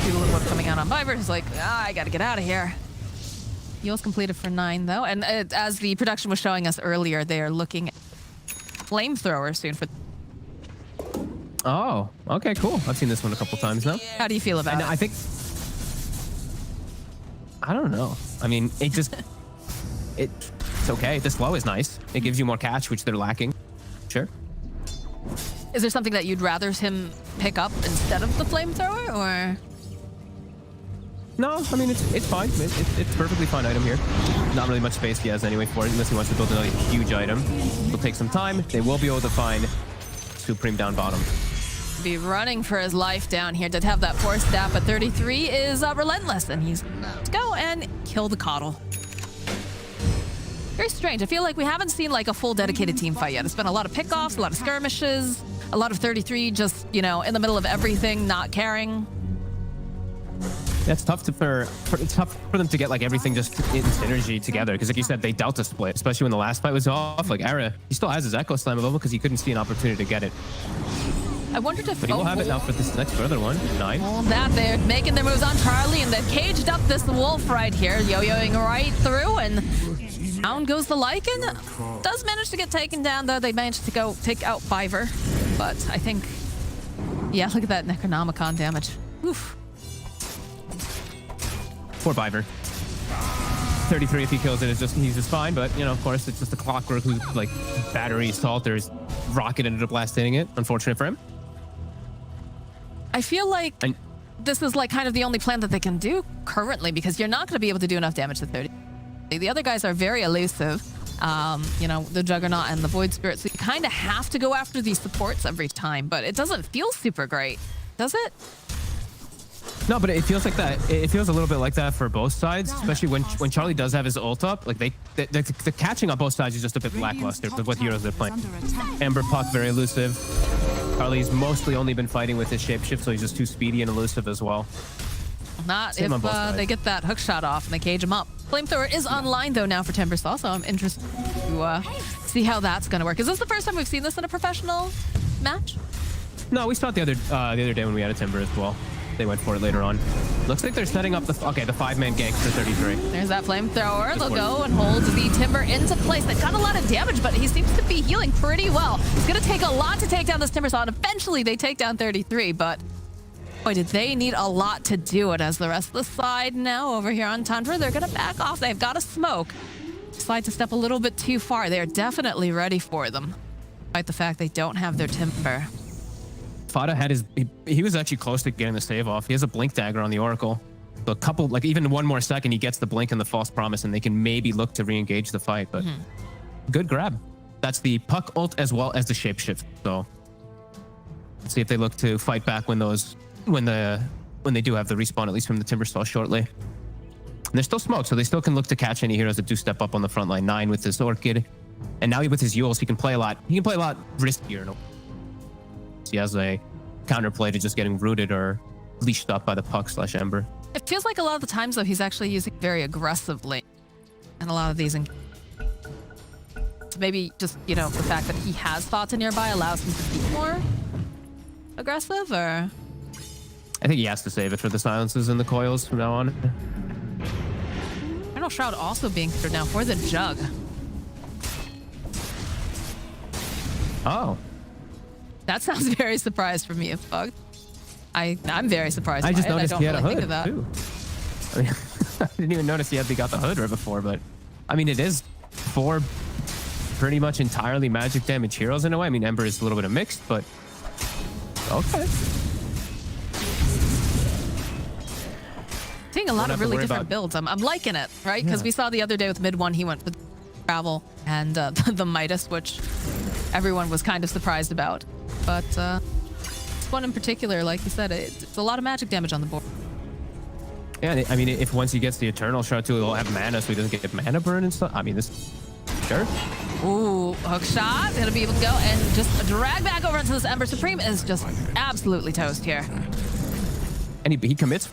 People coming out on Fiverr. He's like, I gotta get out of here. Heals completed for 9 though. And as the production was showing us earlier, they are looking at flamethrower soon for. Oh, okay, cool. I've seen this one a couple times now. How do you feel about it? I think, I don't know. I mean, it's okay. The slow is nice. It gives you more catch, which they're lacking. Sure. Is there something that you'd rather him pick up instead of the flamethrower, or? No, I mean, it's fine. It's perfectly fine item here. Not really much space he has anyway for it, unless he wants to build another huge item. It'll take some time. They will be able to find Supreme down bottom. Be running for his life down here. Did have that force staff, but 33 is relentless, and he's to go and kill the Coddle. Very strange. I feel like we haven't seen like a full dedicated team fight yet. It's been a lot of pickoffs, a lot of skirmishes, a lot of 33 just, you know, in the middle of everything, not caring. That's tough it's tough for them to get like everything just in synergy together, because like you said, they Delta split, especially when the last fight was off. Like Era, he still has his Echo Slam available because he couldn't see an opportunity to get it. I wondered if... But he will have it now for this next further one. 9. All that, they're making their moves on Charlie, and they've caged up this wolf right here, yo-yoing right through, and down goes the Lycan. Does manage to get taken down, though. They managed to go take out Fiverr, but I think... Yeah, look at that Necronomicon damage. Oof. Poor Fiverr. 33 if he kills it, he's just fine, but you know, of course, it's just a Clockwork who's like battery Salter's rocket ended up last hitting it. Unfortunate for him. I feel like this is like kind of the only plan that they can do currently, because you're not going to be able to do enough damage to 30. The other guys are very elusive. You know, the Juggernaut and the Void Spirit, so you kind of have to go after these supports every time, but it doesn't feel super great, does it? No, but it feels like that. It feels a little bit like that for both sides, especially when Charlie does have his ult up. Like the catching on both sides is just a bit lackluster with what heroes they're playing. Ember Puck very elusive. Charlie's mostly only been fighting with his shapeshift, so he's just too speedy and elusive as well. Not Same if they get that hook shot off and they cage him up. Flamethrower is online though now for Timbersaw, so I'm interested to see how that's going to work. Is this the first time we've seen this in a professional match? No, we saw it the other day when we had a Timber as well. They went for it later on. Looks like they're setting up the 5-man gank for 33. There's that flamethrower. They'll go and hold the Timber into place. They've got a lot of damage, but he seems to be healing pretty well. It's going to take a lot to take down this Timbersaw, and eventually they take down 33, but boy, did they need a lot to do it, as the rest of the side now over here on Tundra, they're going to back off. They've got a smoke. Decide to step a little bit too far. They're definitely ready for them, despite the fact they don't have their Timber. Fata had he was actually close to getting the save off. He has a blink dagger on the Oracle. So a couple, like even one more second, he gets the blink and the false promise, and they can maybe look to re-engage the fight. But good grab. That's the Puck ult as well as the shapeshift. So let's see if they look to fight back when they do have the respawn, at least from the Timbersaw shortly. And there's still smoke, so they still can look to catch any heroes that do step up on the front line. 9 with his Orchid. And now with his Yules, he can play a lot. He can play a lot riskier. He has a counterplay to just getting rooted or leashed up by the Puck/Ember. It feels like a lot of the times, though, he's actually using very aggressively. And a lot of these... Maybe just, you know, the fact that he has Thoughts nearby allows him to be more aggressive, or... I think he has to save it for the silences and the coils from now on. Eternal Shroud also being cleared now for the Jug. Oh. That sounds very surprised for me, Fug. I'm very surprised I by just it. noticed I he don't had really a think of hood, that. too. I mean, I didn't even notice he got the hood right before, but... I mean, it is 4 pretty much entirely magic damage heroes in a way. I mean, Ember is a little bit of mixed, but... Okay. Seeing a lot of really different builds. I'm liking it, right? Because we saw the other day with mid 1, he went with Travel and the Midas, which everyone was kind of surprised about. But this one in particular, like you said, it's a lot of magic damage on the board. Yeah, I mean, if once he gets the Eternal Shroud too, he'll have mana, so he doesn't get mana burn and stuff. I mean, this... Sure. Ooh, hook shot. Gonna be able to go and just drag back over into this Ember Supreme is just absolutely toast here. And he commits.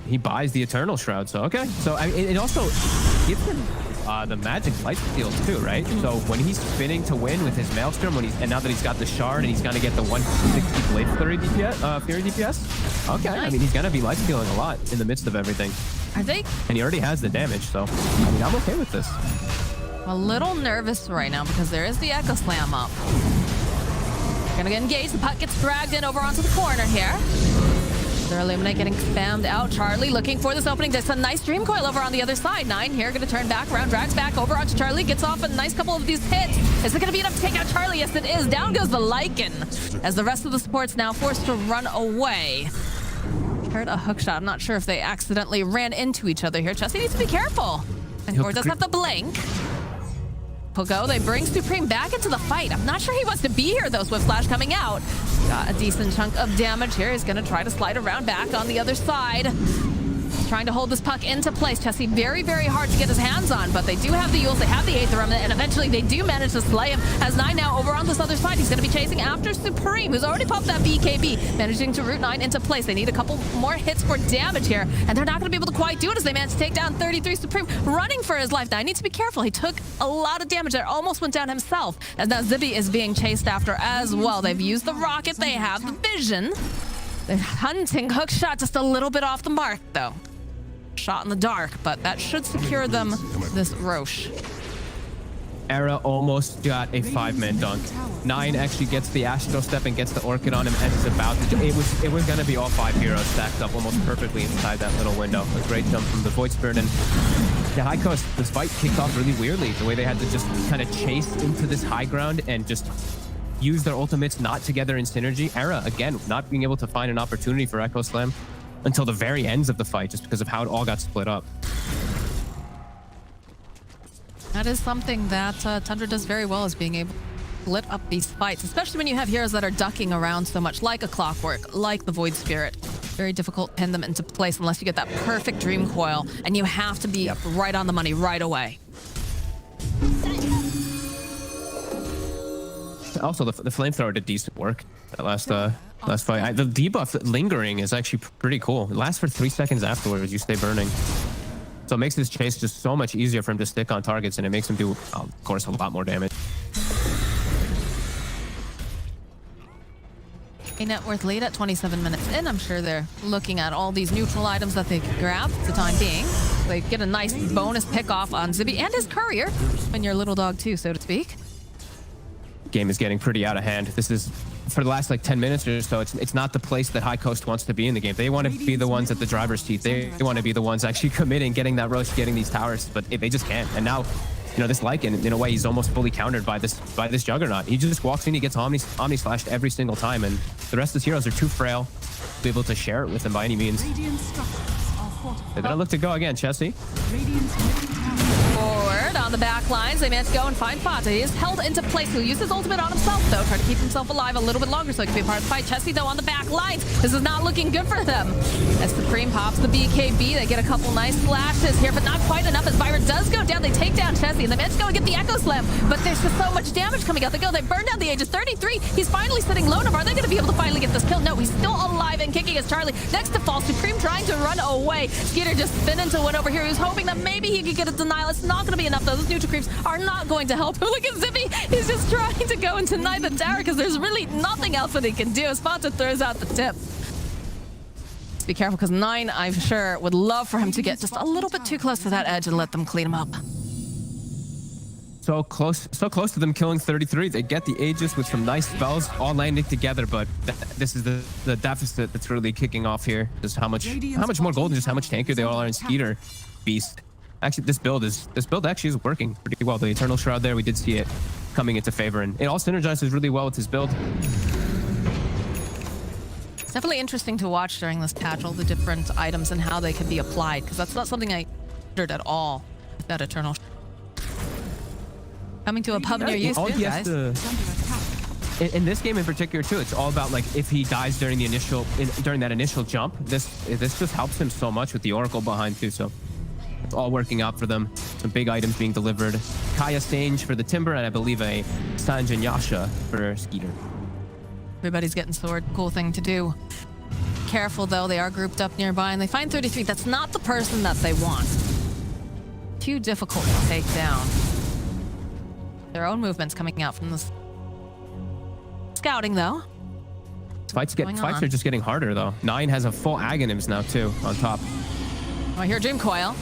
He buys the Eternal Shroud, so okay. So I mean, it also gives him the magic light steal too, right? So when he's spinning to win with his Maelstrom, and now that he's got the shard and he's gonna get the 160 Blade Fury DPS, okay. Nice. I mean, he's gonna be light stealing a lot in the midst of everything. I think And he already has the damage, so I mean, I'm okay with this. a little nervous right now because there is the Echo Slam up. Gonna get engaged. The puck gets dragged in over onto the corner here. Their Illuminate getting spammed out. Charlie looking for this opening. There's a nice Dream Coil over on the other side. 9 here, gonna turn back around, drags back over onto Charlie, gets off a nice couple of these hits. Is it gonna be enough to take out Charlie? Yes, it is. Down goes the Lycan as the rest of the support's now forced to run away. Heard a hook shot. I'm not sure if they accidentally ran into each other here. Chessie needs to be careful. And Or does have the blink. Pogo, they bring Supreme back into the fight. I'm not sure he wants to be here, though. Swift Flash coming out. Got a decent chunk of damage here. He's going to try to slide around back on the other side. Trying to hold this puck into place. Chessie very, very hard to get his hands on, but they do have the Yules, they have the Aether Remnant, and eventually they do manage to slay him. Has 9 now over on this other side. He's going to be chasing after Supreme, who's already popped that BKB, managing to root 9 into place. They need a couple more hits for damage here, and they're not going to be able to quite do it as they manage to take down 33 Supreme, running for his life. Now, he needs to be careful. He took a lot of damage there, almost went down himself, and now Zibby is being chased after as well. They've used the rocket, they have the vision. They're hunting hook shot just a little bit off the mark, though. Shot in the dark, but that should secure them this Roche. Era almost got a 5-man dunk. 9 actually gets the Astro Step and gets the Orchid on him and is about to... It was going to be all 5 heroes stacked up almost perfectly inside that little window. A great jump from the Void Spirit. And the High Coast, this fight kicked off really weirdly. The way they had to just kind of chase into this high ground and just use their ultimates not together in synergy. Era, again, not being able to find an opportunity for Echo Slam until the very ends of the fight, just because of how it all got split up. That is something that Tundra does very well, is being able to split up these fights, especially when you have heroes that are ducking around so much, like a Clockwork, like the Void Spirit. Very difficult to pin them into place unless you get that perfect Dream Coil, and you have to be right on the money right away. Also, the Flamethrower did decent work that last fight. The debuff lingering is actually pretty cool. It lasts for 3 seconds afterwards. You stay burning. So it makes this chase just so much easier for him to stick on targets, and it makes him do, of course, a lot more damage. A net worth lead at 27 minutes in. I'm sure they're looking at all these neutral items that they can grab for the time being. They get a nice bonus pick off on Zibby and his courier, and your little dog too, so to speak. Game is getting pretty out of hand. This is, for the last like 10 minutes or so, it's not the place that High Coast wants to be in the game. They want to be the ones at the driver's seat. They want to be the ones actually committing, getting that Roche, getting these towers, but they just can't. And now, you know, this Lycan, in a way, he's almost fully countered by this Juggernaut. He just walks in, he gets Omni Slashed every single time, and the rest of his heroes are too frail to be able to share it with him by any means. They're gonna look to go again, Chessie. Forward on the back lines. They manage to go and find Fata. He is held into place. He'll use his ultimate on himself, though. Try to keep himself alive a little bit longer so he can be a part of the fight. Chessie, though, on the back lines. This is not looking good for them. As Supreme pops the BKB, they get a couple nice flashes here, but not quite enough as Byron does go down. They take down Chessie, and they manage to go and get the Echo Slam, but there's just so much damage coming out the go. They burn down the Aegis. 33. He's finally sitting low enough. Are they going to be able to finally get this kill? No, he's still alive and kicking as Charlie next to fall. Supreme trying to run away. Skeeter just spinning to win over here. He was hoping that maybe he could get a denial. It's not going to be enough, though. Those neutral creeps are not going to help. Look at Zippy. He's just trying to go and deny the tower because there's really nothing else that he can do. Sponsor throws out the tip. Be careful because 9, I'm sure, would love for him to get just a little bit too close to that edge and let them clean him up. So close to them killing 33. They get the Aegis with some nice spells all landing together, but this is the deficit that's really kicking off here. Just how much more gold and just how much tankier they all are in Skeeter Beast. Actually, this build actually is working pretty well. The Eternal Shroud there, we did see it coming into favor, and it all synergizes really well with his build. It's definitely interesting to watch during this patch, all the different items and how they can be applied, because that's not something I considered at all with that Eternal Shroud. Coming to a pub near you soon, guys. In this game in particular too, it's all about like if he dies during that initial jump, this just helps him so much with the Oracle behind too. So it's all working out for them. Some big items being delivered. Kaya Stange for the Timber, and I believe a Sanjin Yasha for Skeeter. Everybody's getting sword. Cool thing to do. Careful though, they are grouped up nearby and they find 33. That's not the person that they want. Too difficult to take down. Their own movements coming out from this scouting, though. Fights are just getting harder, though. 9 has a full Aghanim's now, too, on top. Oh, here, Dream Coil.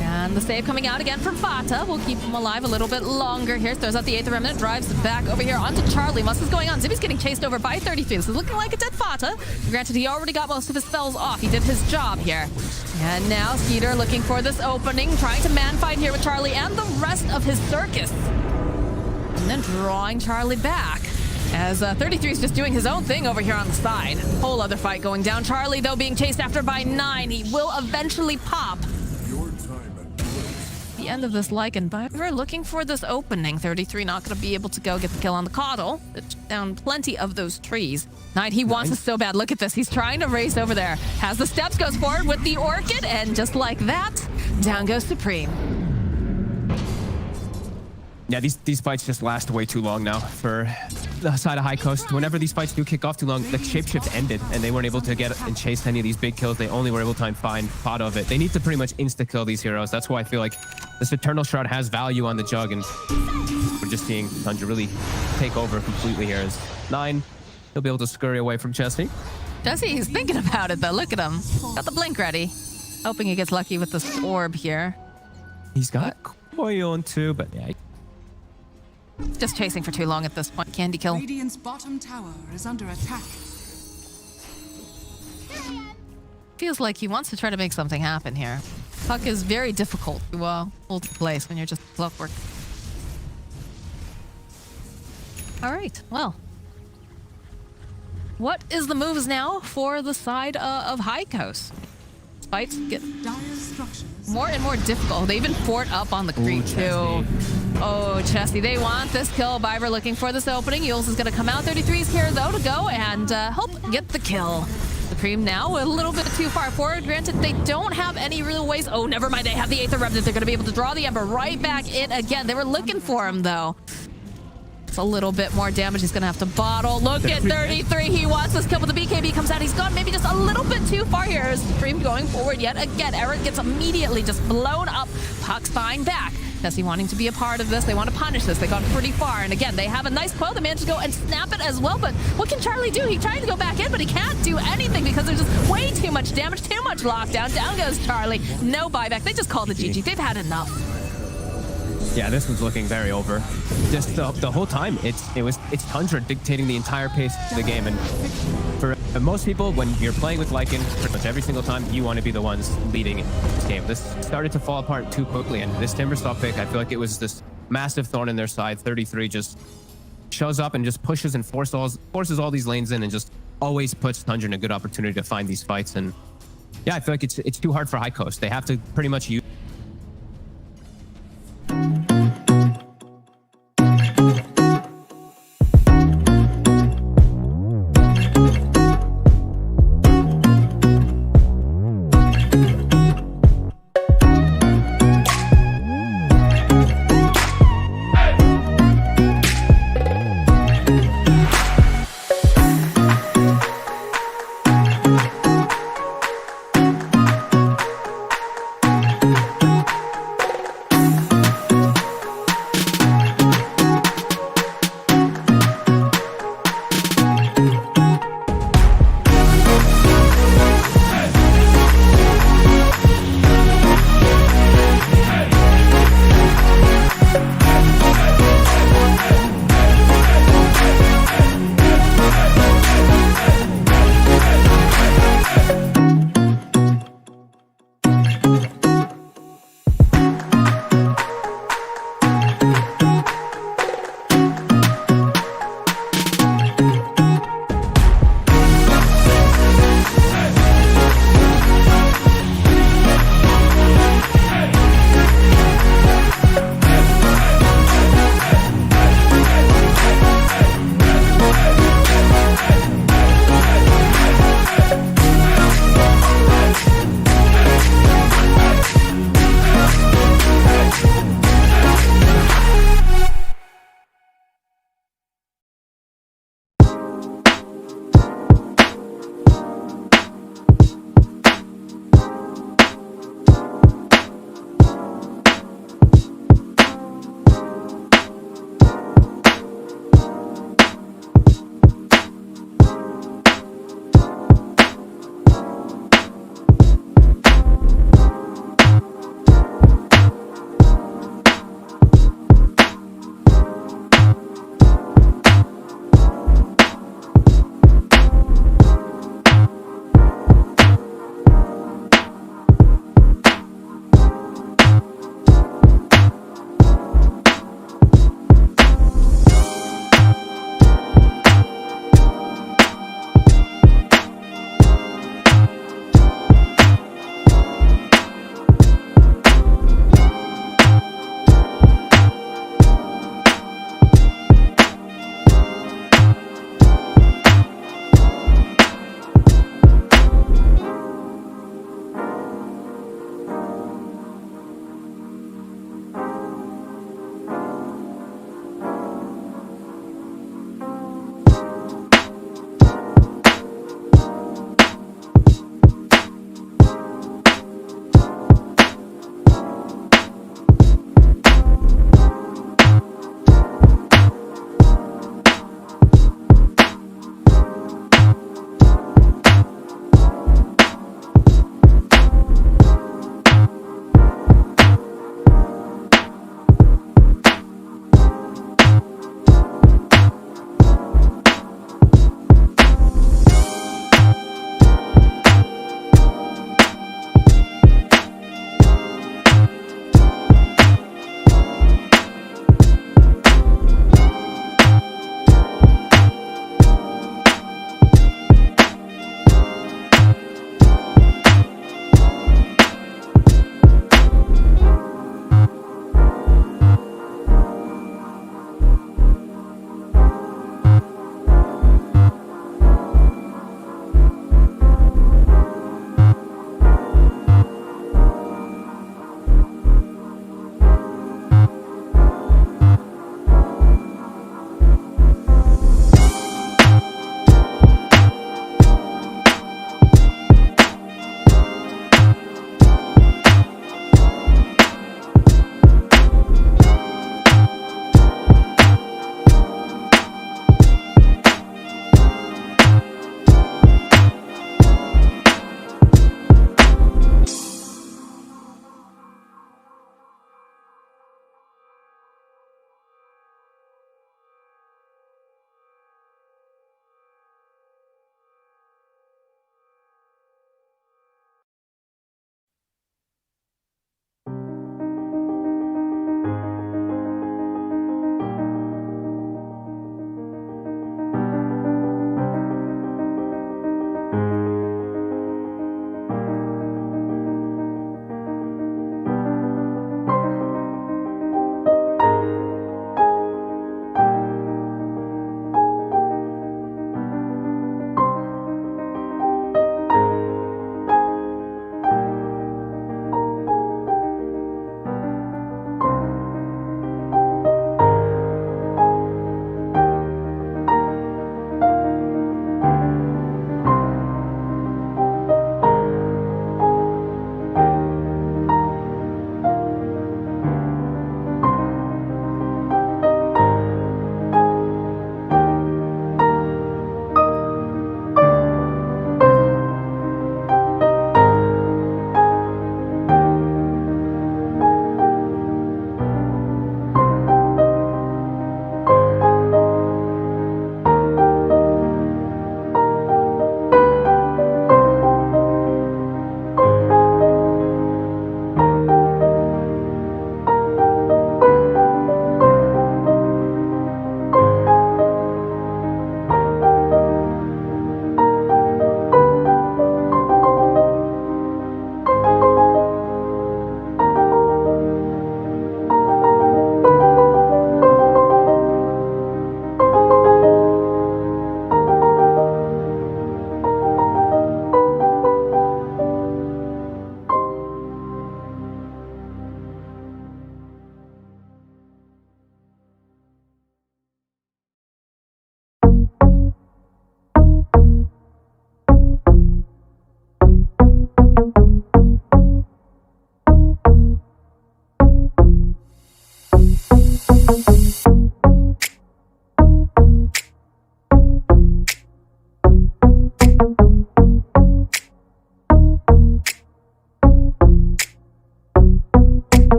And the save coming out again from Fata. We'll keep him alive a little bit longer here. Throws out the Aether Remnant, drives back over here onto Charlie. What's going on? Zippy's getting chased over by 33. This is looking like a dead Fata. Granted, he already got most of his spells off. He did his job here. And now Skeeter looking for this opening, trying to man fight here with Charlie and the rest of his circus. And then drawing Charlie back as 33 is just doing his own thing over here on the side. Whole other fight going down. Charlie, though, being chased after by 9. He will eventually pop. The end of this Lycan, but we're looking for this opening. 33 not going to be able to go get the kill on the Coddle. It's down plenty of those trees. 9, he wants it so bad. Look at this. He's trying to race over there. Has the steps, goes forward with the Orchid, and just like that, down goes Supreme. Yeah, these fights just last way too long now for the side of High Coast. Whenever these fights do kick off too long, the shapeshift ended, and they weren't able to get and chase any of these big kills. They only were able to find pot of it. They need to pretty much insta-kill these heroes. That's why I feel like this Eternal Shroud has value on the Jug, and we're just seeing Tundra really take over completely here. As 9, he'll be able to scurry away from Chessie. He's thinking about it, though. Look at him. Got the blink ready. Hoping he gets lucky with this orb here. He's got Koi on too, but yeah. Just chasing for too long at this point. Candy kill. Radiant's bottom tower is under attack. Feels like he wants to try to make something happen here. Puck is very difficult to hold in place when you're just clockwork. All right, well. What is the moves now for the side of High Coast? Fights get more and more difficult. They even fort up on the creep too. Oh, Chessie, they want this kill. Biver looking for this opening. Yules is going to come out. 33's here, though, to go and help get the kill. Supreme now a little bit too far forward. Granted, they don't have any real ways. Oh, never mind. They have the Aether Remnant. They're going to be able to draw the Ember right back in again. They were looking for him, though. It's a little bit more damage. He's going to have to bottle. Look at 33. He wants this kill, but the BKB comes out. He's gone maybe just a little bit too far here. Supreme going forward yet again. Eric gets immediately just blown up. Puck's flying back. Chessie wanting to be a part of this. They want to punish this. They got pretty far. And again, they have a nice coil. They managed to go and snap it as well. But what can Charlie do? He tried to go back in, but he can't do anything because there's just way too much damage, too much lockdown. Down goes Charlie. No buyback. They just called it GG. They've had enough. Yeah, this was looking very over. Just the whole time, it's Tundra dictating the entire pace of the game. And for most people, when you're playing with Lycan, pretty much every single time, you want to be the ones leading this game. This started to fall apart too quickly, and this Timbersaw pick, I feel like it was this massive thorn in their side. 33 just shows up and just pushes and forces all these lanes in, and just always puts Tundra in a good opportunity to find these fights. And yeah, I feel like it's too hard for High Coast. They have to pretty much use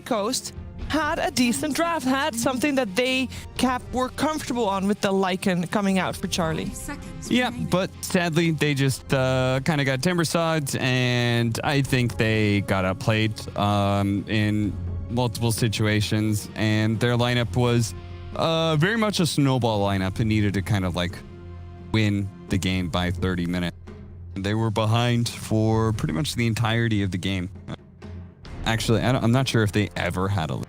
Coast had a decent draft, had something that they were comfortable on with the Lycan coming out for Charlie. Yeah, but sadly they just kind of got timber sawed, and I think they got outplayed in multiple situations, and their lineup was very much a snowball lineup and needed to kind of like win the game by 30 minutes. They were behind for pretty much the entirety of the game. Actually, I'm not sure if they ever had a lead.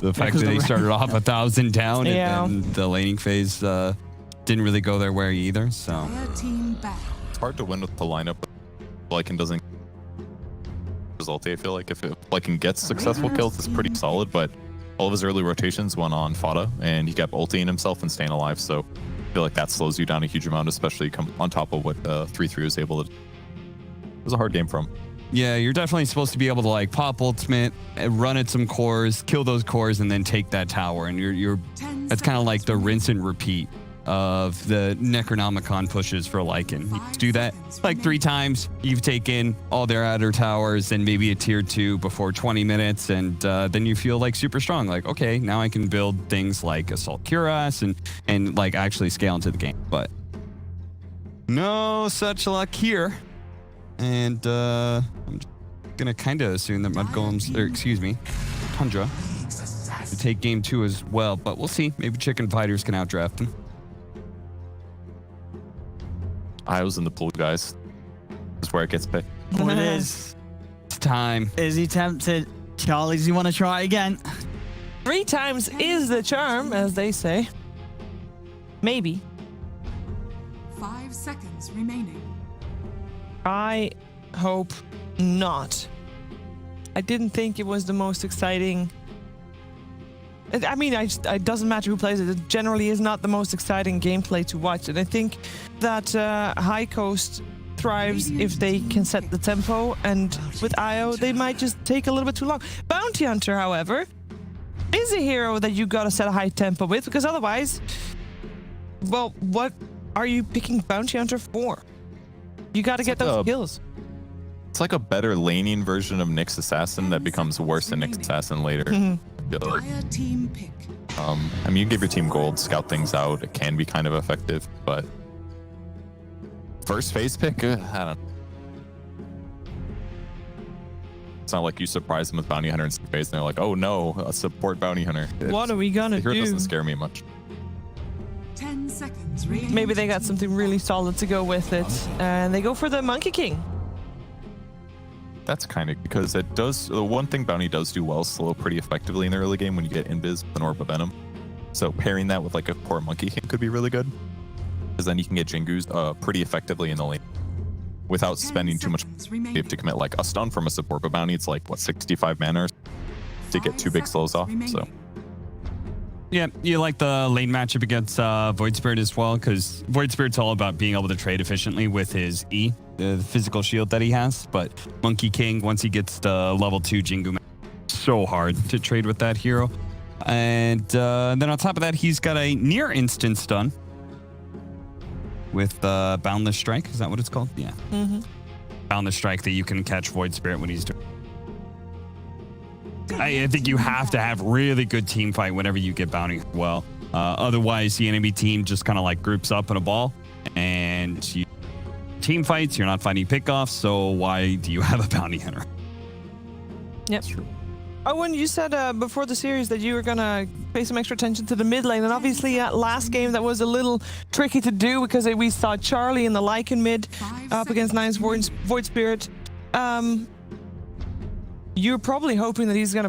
The fact that they started off 1,000 down and the laning phase didn't really go their way either. So it's hard to win with the lineup. Lycan doesn't result. I feel like if Lycan gets successful kills, it's pretty solid. But all of his early rotations went on Fada, and he kept ulting himself and staying alive. So I feel like that slows you down a huge amount, especially come on top of what 3-3 was able to do. It was a hard game for him. Yeah, you're definitely supposed to be able to like pop ultimate, run at some cores, kill those cores, and then take that tower. And you're that's kind of like the rinse and repeat of the Necronomicon pushes for Lycan. You do that like 3 times. You've taken all their outer towers and maybe a tier 2 before 20 minutes, and then you feel like super strong. Like, okay, now I can build things like Assault Cuirass and like actually scale into the game. But no such luck here. And I'm gonna kind of assume that Tundra, to take game 2 as well, but we'll see. Maybe Chicken Fighters can outdraft him. I was in the pool, guys. That's where it gets picked. What it is. It's time. Is he tempted? Charlie, does he want to try again? 3 times is the charm, as they say. Maybe. 5 seconds remaining. I hope not. I didn't think it was the most exciting. I mean, it doesn't matter who plays it. It generally is not the most exciting gameplay to watch. And I think that High Coast thrives if they can set the tempo. And with IO, they might just take a little bit too long. Bounty Hunter, however, is a hero that you gotta set a high tempo with, because otherwise, well, what are you picking Bounty Hunter for? You got to get those kills. It's like a better laning version of Nyx Assassin that becomes worse than Nyx Assassin later. Team pick. I mean, you give your team gold, scout things out. It can be kind of effective, but first phase pick, I don't know. It's not like you surprise them with bounty hunter in some phase and they're like, oh no, a support bounty hunter. What are we gonna the hero do? doesn't scare me much. 10 seconds remaining. Maybe they got something really solid to go with it, and they go for the Monkey King. That's kind of because it does. The one thing bounty does do well, slow pretty effectively in the early game when you get invis with an orb of venom. So pairing that with like a poor Monkey King could be really good, because then you can get Jingus pretty effectively in the lane without 10 spending too much. seconds You have remaining. to commit like a stun from a support, but bounty it's like what 65 mana to get 2 big slows off. So Yeah, you like the lane matchup against Void Spirit as well, because Void Spirit's all about being able to trade efficiently with his E, the physical shield that he has. But Monkey King, once he gets to level 2 Jingu, so hard to trade with that hero. And then on top of that, he's got a near instant stun with Boundless Strike. Is that what it's called? Yeah. Boundless Strike that you can catch Void Spirit when he's doing. I think you have to have really good team fight whenever you get bounty well. Otherwise, the enemy team just kind of like groups up in a ball, and you team fights. You're not fighting pickoffs, so why do you have a bounty hunter? Yep. Owen, you said before the series that you were gonna pay some extra attention to the mid lane, and obviously last game that was a little tricky to do because we saw Charlie in the Lycan mid up against Nine's Void Spirit. You're probably hoping that he's gonna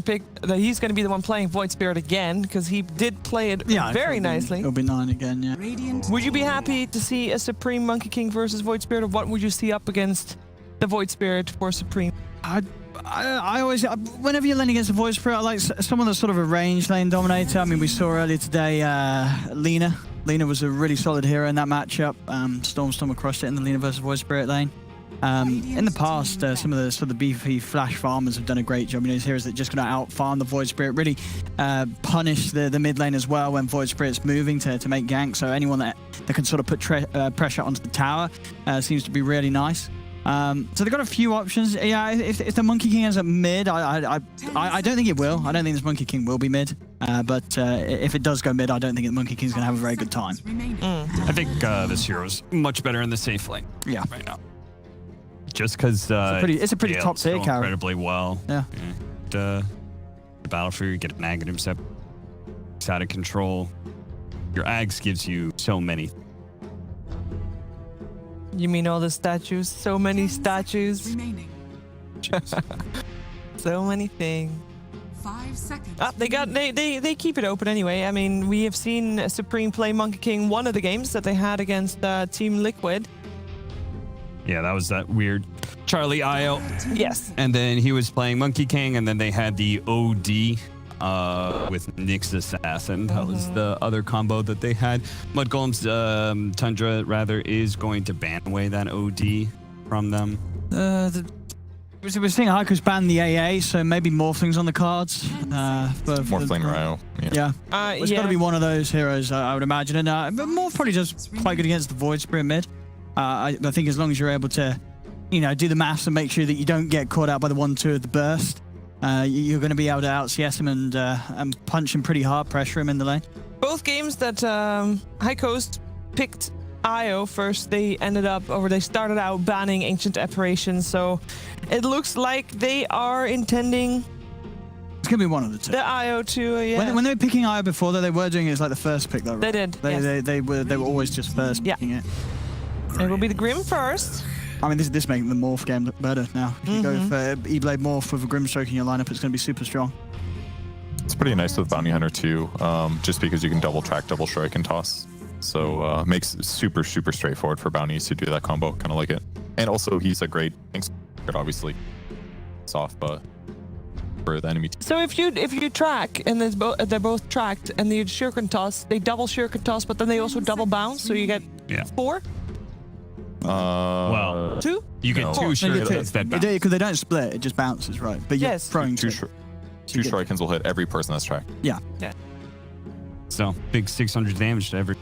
be the one playing Void Spirit again, because he did play it very nicely. It'll be 9 again, yeah. Radiant Would you be happy to see a Supreme Monkey King versus Void Spirit, or what would you see up against the Void Spirit for Supreme? I always, whenever you're laning against a Void Spirit, I like someone that's sort of a range lane dominator. I mean, we saw earlier today Lina. Lina was a really solid hero in that matchup. Storm crushed it in the Lina versus Void Spirit lane. In the past, some of the sort of beefy flash farmers have done a great job. You know, these heroes that just going to out-farm the Void Spirit, really punish the mid lane as well when Void Spirit's moving to make ganks. So anyone that can sort of put pressure onto the tower seems to be really nice. So they've got a few options. Yeah, if the Monkey King ends up mid, I don't think it will. I don't think this Monkey King will be mid. But if it does go mid, I don't think the Monkey King's going to have a very good time. I think this hero's much better in the safe lane. Yeah. Right now. Just because it's a pretty top tier character. Incredibly well. Yeah. The Battlefield, you get an Ag intercept. It's out of control. Your Ags gives you so many. You mean all the statues? So many 10 seconds statues. remaining. So many things. 5 seconds. They keep it open anyway. I mean, we have seen Supreme play Monkey King one of the games that they had against Team Liquid. Yeah, that was that weird Charlie IO. Yes. And then he was playing Monkey King, and then they had the OD with Nyx Assassin. That was the other combo that they had. Mud Golem's Tundra, rather, is going to ban away that OD from them. We're seeing Haiku's ban the AA, so maybe Morphling's on the cards. Morphling Ryo. Yeah. It's got to be one of those heroes, I would imagine. And but Morph probably does quite good against the Void Spirit mid. I think as long as you're able to, do the maths and make sure that you don't get caught out by the 1-2 of the burst, you're going to be able to out-CS him and punch him pretty hard, pressure him in the lane. Both games that High Coast picked IO first, they started out banning Ancient Apparitions, so it looks like they are intending It's going to be one of the two. the IO to, yeah. When they were picking IO before, though, they were doing it as like the first pick, though. Right? They did, yes. They were always just first picking it. It will be the Grim first. I mean, this making the Morph game look better now. If you go for E-Blade Morph with a Grimstroke in your lineup, it's going to be super strong. It's pretty nice with Bounty Hunter too, just because you can double track, double strike, and toss. So makes it super straightforward for bounties to do that combo. Kind of like it. And also, he's a great obviously soft, but for the enemy team. So if you track and they're both tracked and they shuriken toss, they double shuriken toss, but then they also double bounce, so you get 4. Well, 2. You get No. 2 shurikens that bounce. Because they don't split, it just bounces, right? But you're throwing Two shurikens will hit every person that's tracked. Yeah. So big 600 damage to every.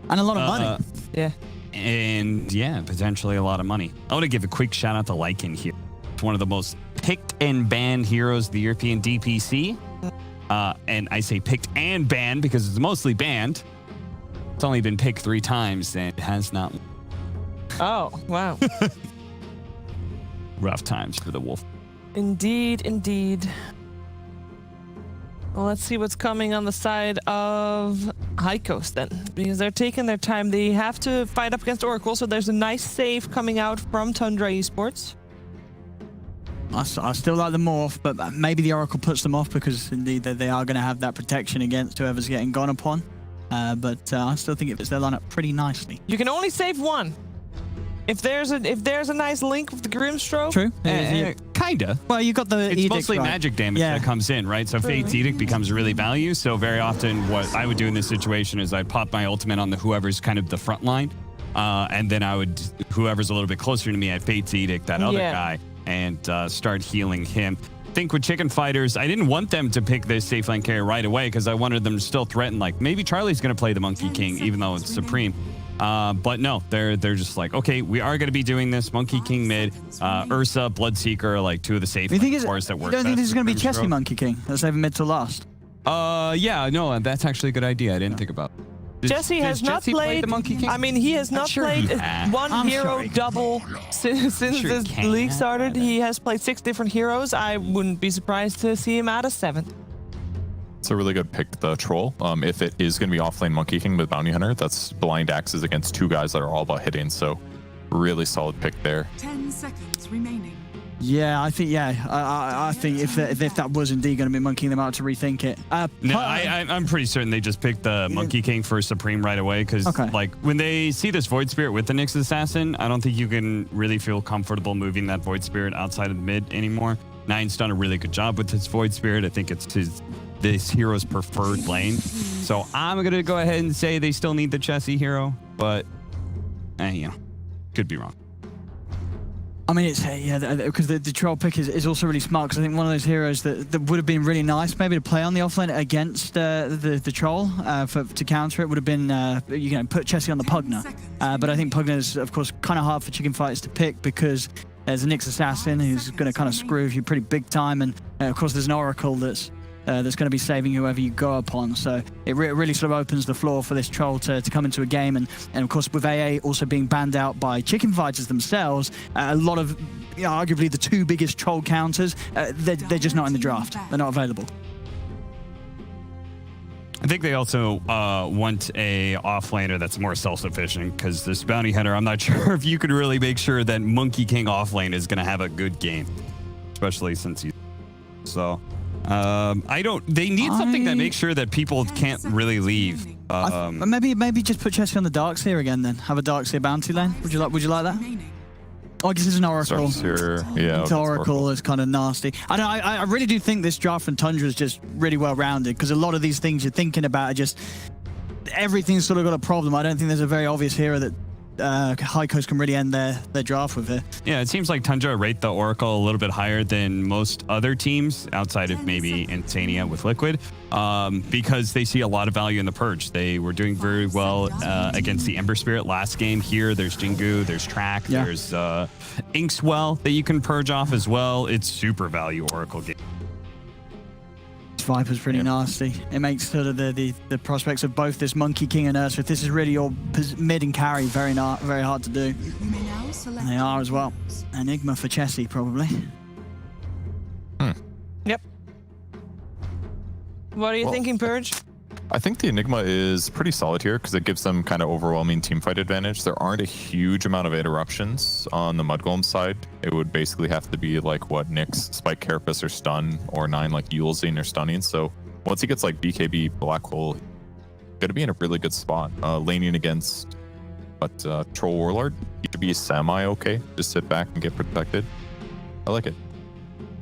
And a lot of money. Yeah. And yeah, potentially a lot of money. I want to give a quick shout out to Lycan here. It's one of the most picked and banned heroes of the European DPC. And I say picked and banned because it's mostly banned. It's only been picked 3 times and it has not. Oh, wow. Rough times for the Wolf. Indeed, indeed. Well, let's see what's coming on the side of High Coast then, because they're taking their time. They have to fight up against Oracle, so there's a nice save coming out from Tundra Esports. I still like the morph, but maybe the Oracle puts them off because indeed they are going to have that protection against whoever's getting gone upon. But I still think it fits their lineup pretty nicely. You can only save one. If there's a nice link with the Grimstroke. True. Kinda. Well, you got the It's edict, mostly right? magic damage Yeah. that comes in, right? So Fate's Edict becomes really value. So very often what I would do in this situation is I'd pop my ultimate on the whoever's kind of the front line. And then I would, whoever's a little bit closer to me at Fate's Edict, that other guy, and start healing him. I think with Chicken Fighters, I didn't want them to pick this safe lane carry right away because I wanted them to still threaten, like, maybe Charlie's going to play the Monkey King, even though it's Supreme. But no, they're just like, okay, we are going to be doing this. Monkey King mid, Ursa, Bloodseeker are like two of the safe cores that work. You don't think this is going to be best with Chessie Monkey King? Let's save him mid to last. Yeah, no, that's actually a good idea. I didn't think about it. Jesse has not played the Monkey King. I mean, he has not played one hero double since this league started. He has played 6 different heroes. I wouldn't be surprised to see him at a 7th. It's a really good pick, the Troll. If it is going to be offlane Monkey King with Bounty Hunter, that's blind axes against 2 guys that are all about hitting. So really solid pick there. 10 seconds remaining. Yeah, I think I think if that was indeed going to be Monkey King, they might have to rethink it. No, I'm pretty certain they just picked the Monkey King for Supreme right away because, like, when they see this Void Spirit with the Nyx Assassin, I don't think you can really feel comfortable moving that Void Spirit outside of the mid anymore. Nine's done a really good job with his Void Spirit. I think it's this hero's preferred lane. So I'm going to go ahead and say they still need the Chessie hero, but, you know, could be wrong. I mean, it's because the troll pick is also really smart because I think one of those heroes that would have been really nice maybe to play on the offlane against the troll to counter it would have been put Chessie on the Pugna, but I think Pugna is of course kind of hard for chicken fighters to pick because there's a Nyx Assassin who's going to kind of screw with you pretty big time, and of course there's an Oracle that's going to be saving whoever you go upon. So it really sort of opens the floor for this troll to come into a game. And of course, with AA also being banned out by chicken fighters themselves, a lot of, arguably the 2 biggest troll counters, they're just not in the draft. They're not available. I think they also want a offlaner that's more self-sufficient because this Bounty Hunter, I'm not sure if you could really make sure that Monkey King offlane is going to have a good game, especially since he's so... they need something that makes sure that people can't really leave. Maybe just put Chessie on the Darkseer again then. Have a Darkseer bounty lane. Would you like that? Oh, I guess it's an Oracle. Yeah, it's Oracle is kind of nasty. I really do think this draft from Tundra is just really well rounded because a lot of these things you're thinking about are just everything's sort of got a problem. I don't think there's a very obvious hero that High Coast can really end their draft with it. Yeah, it seems like Tundra rate the Oracle a little bit higher than most other teams outside of maybe Insania with Liquid because they see a lot of value in the Purge. They were doing very well against the Ember Spirit last game. Here, there's Jingu, there's Track, there's Inkswell that you can purge off as well. It's super value Oracle game. Viper's pretty nasty. It makes sort of the prospects of both this Monkey King and Ursa, if this is really your mid and carry, very hard to do. And they are as well. Enigma for Chessie, probably. Yep. What are you thinking, Purge? I think the Enigma is pretty solid here because it gives them kind of overwhelming teamfight advantage. There aren't a huge amount of interruptions on the Mudgolem side. It would basically have to be like what Nyx, Spike Carapace or Stun, or 9 like Yulzing or Stunning. So once he gets like BKB, Black Hole, going to be in a really good spot. Laning against Troll Warlord, he should be semi-okay. Just sit back and get protected. I like it.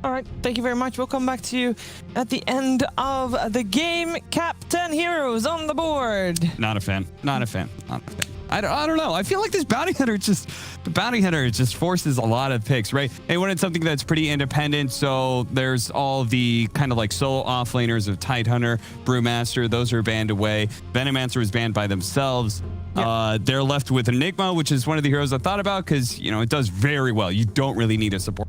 All right, thank you very much. We'll come back to you at the end of the game. Captain Heroes on the board. Not a fan. I don't know. I feel like this Bounty Hunter just forces a lot of picks, right? They wanted something that's pretty independent. So there's all the kind of like solo offlaners of Tidehunter, Brewmaster. Those are banned away. Venomancer was banned by themselves. They're left with Enigma, which is one of the heroes I thought about because, it does very well. You don't really need a support.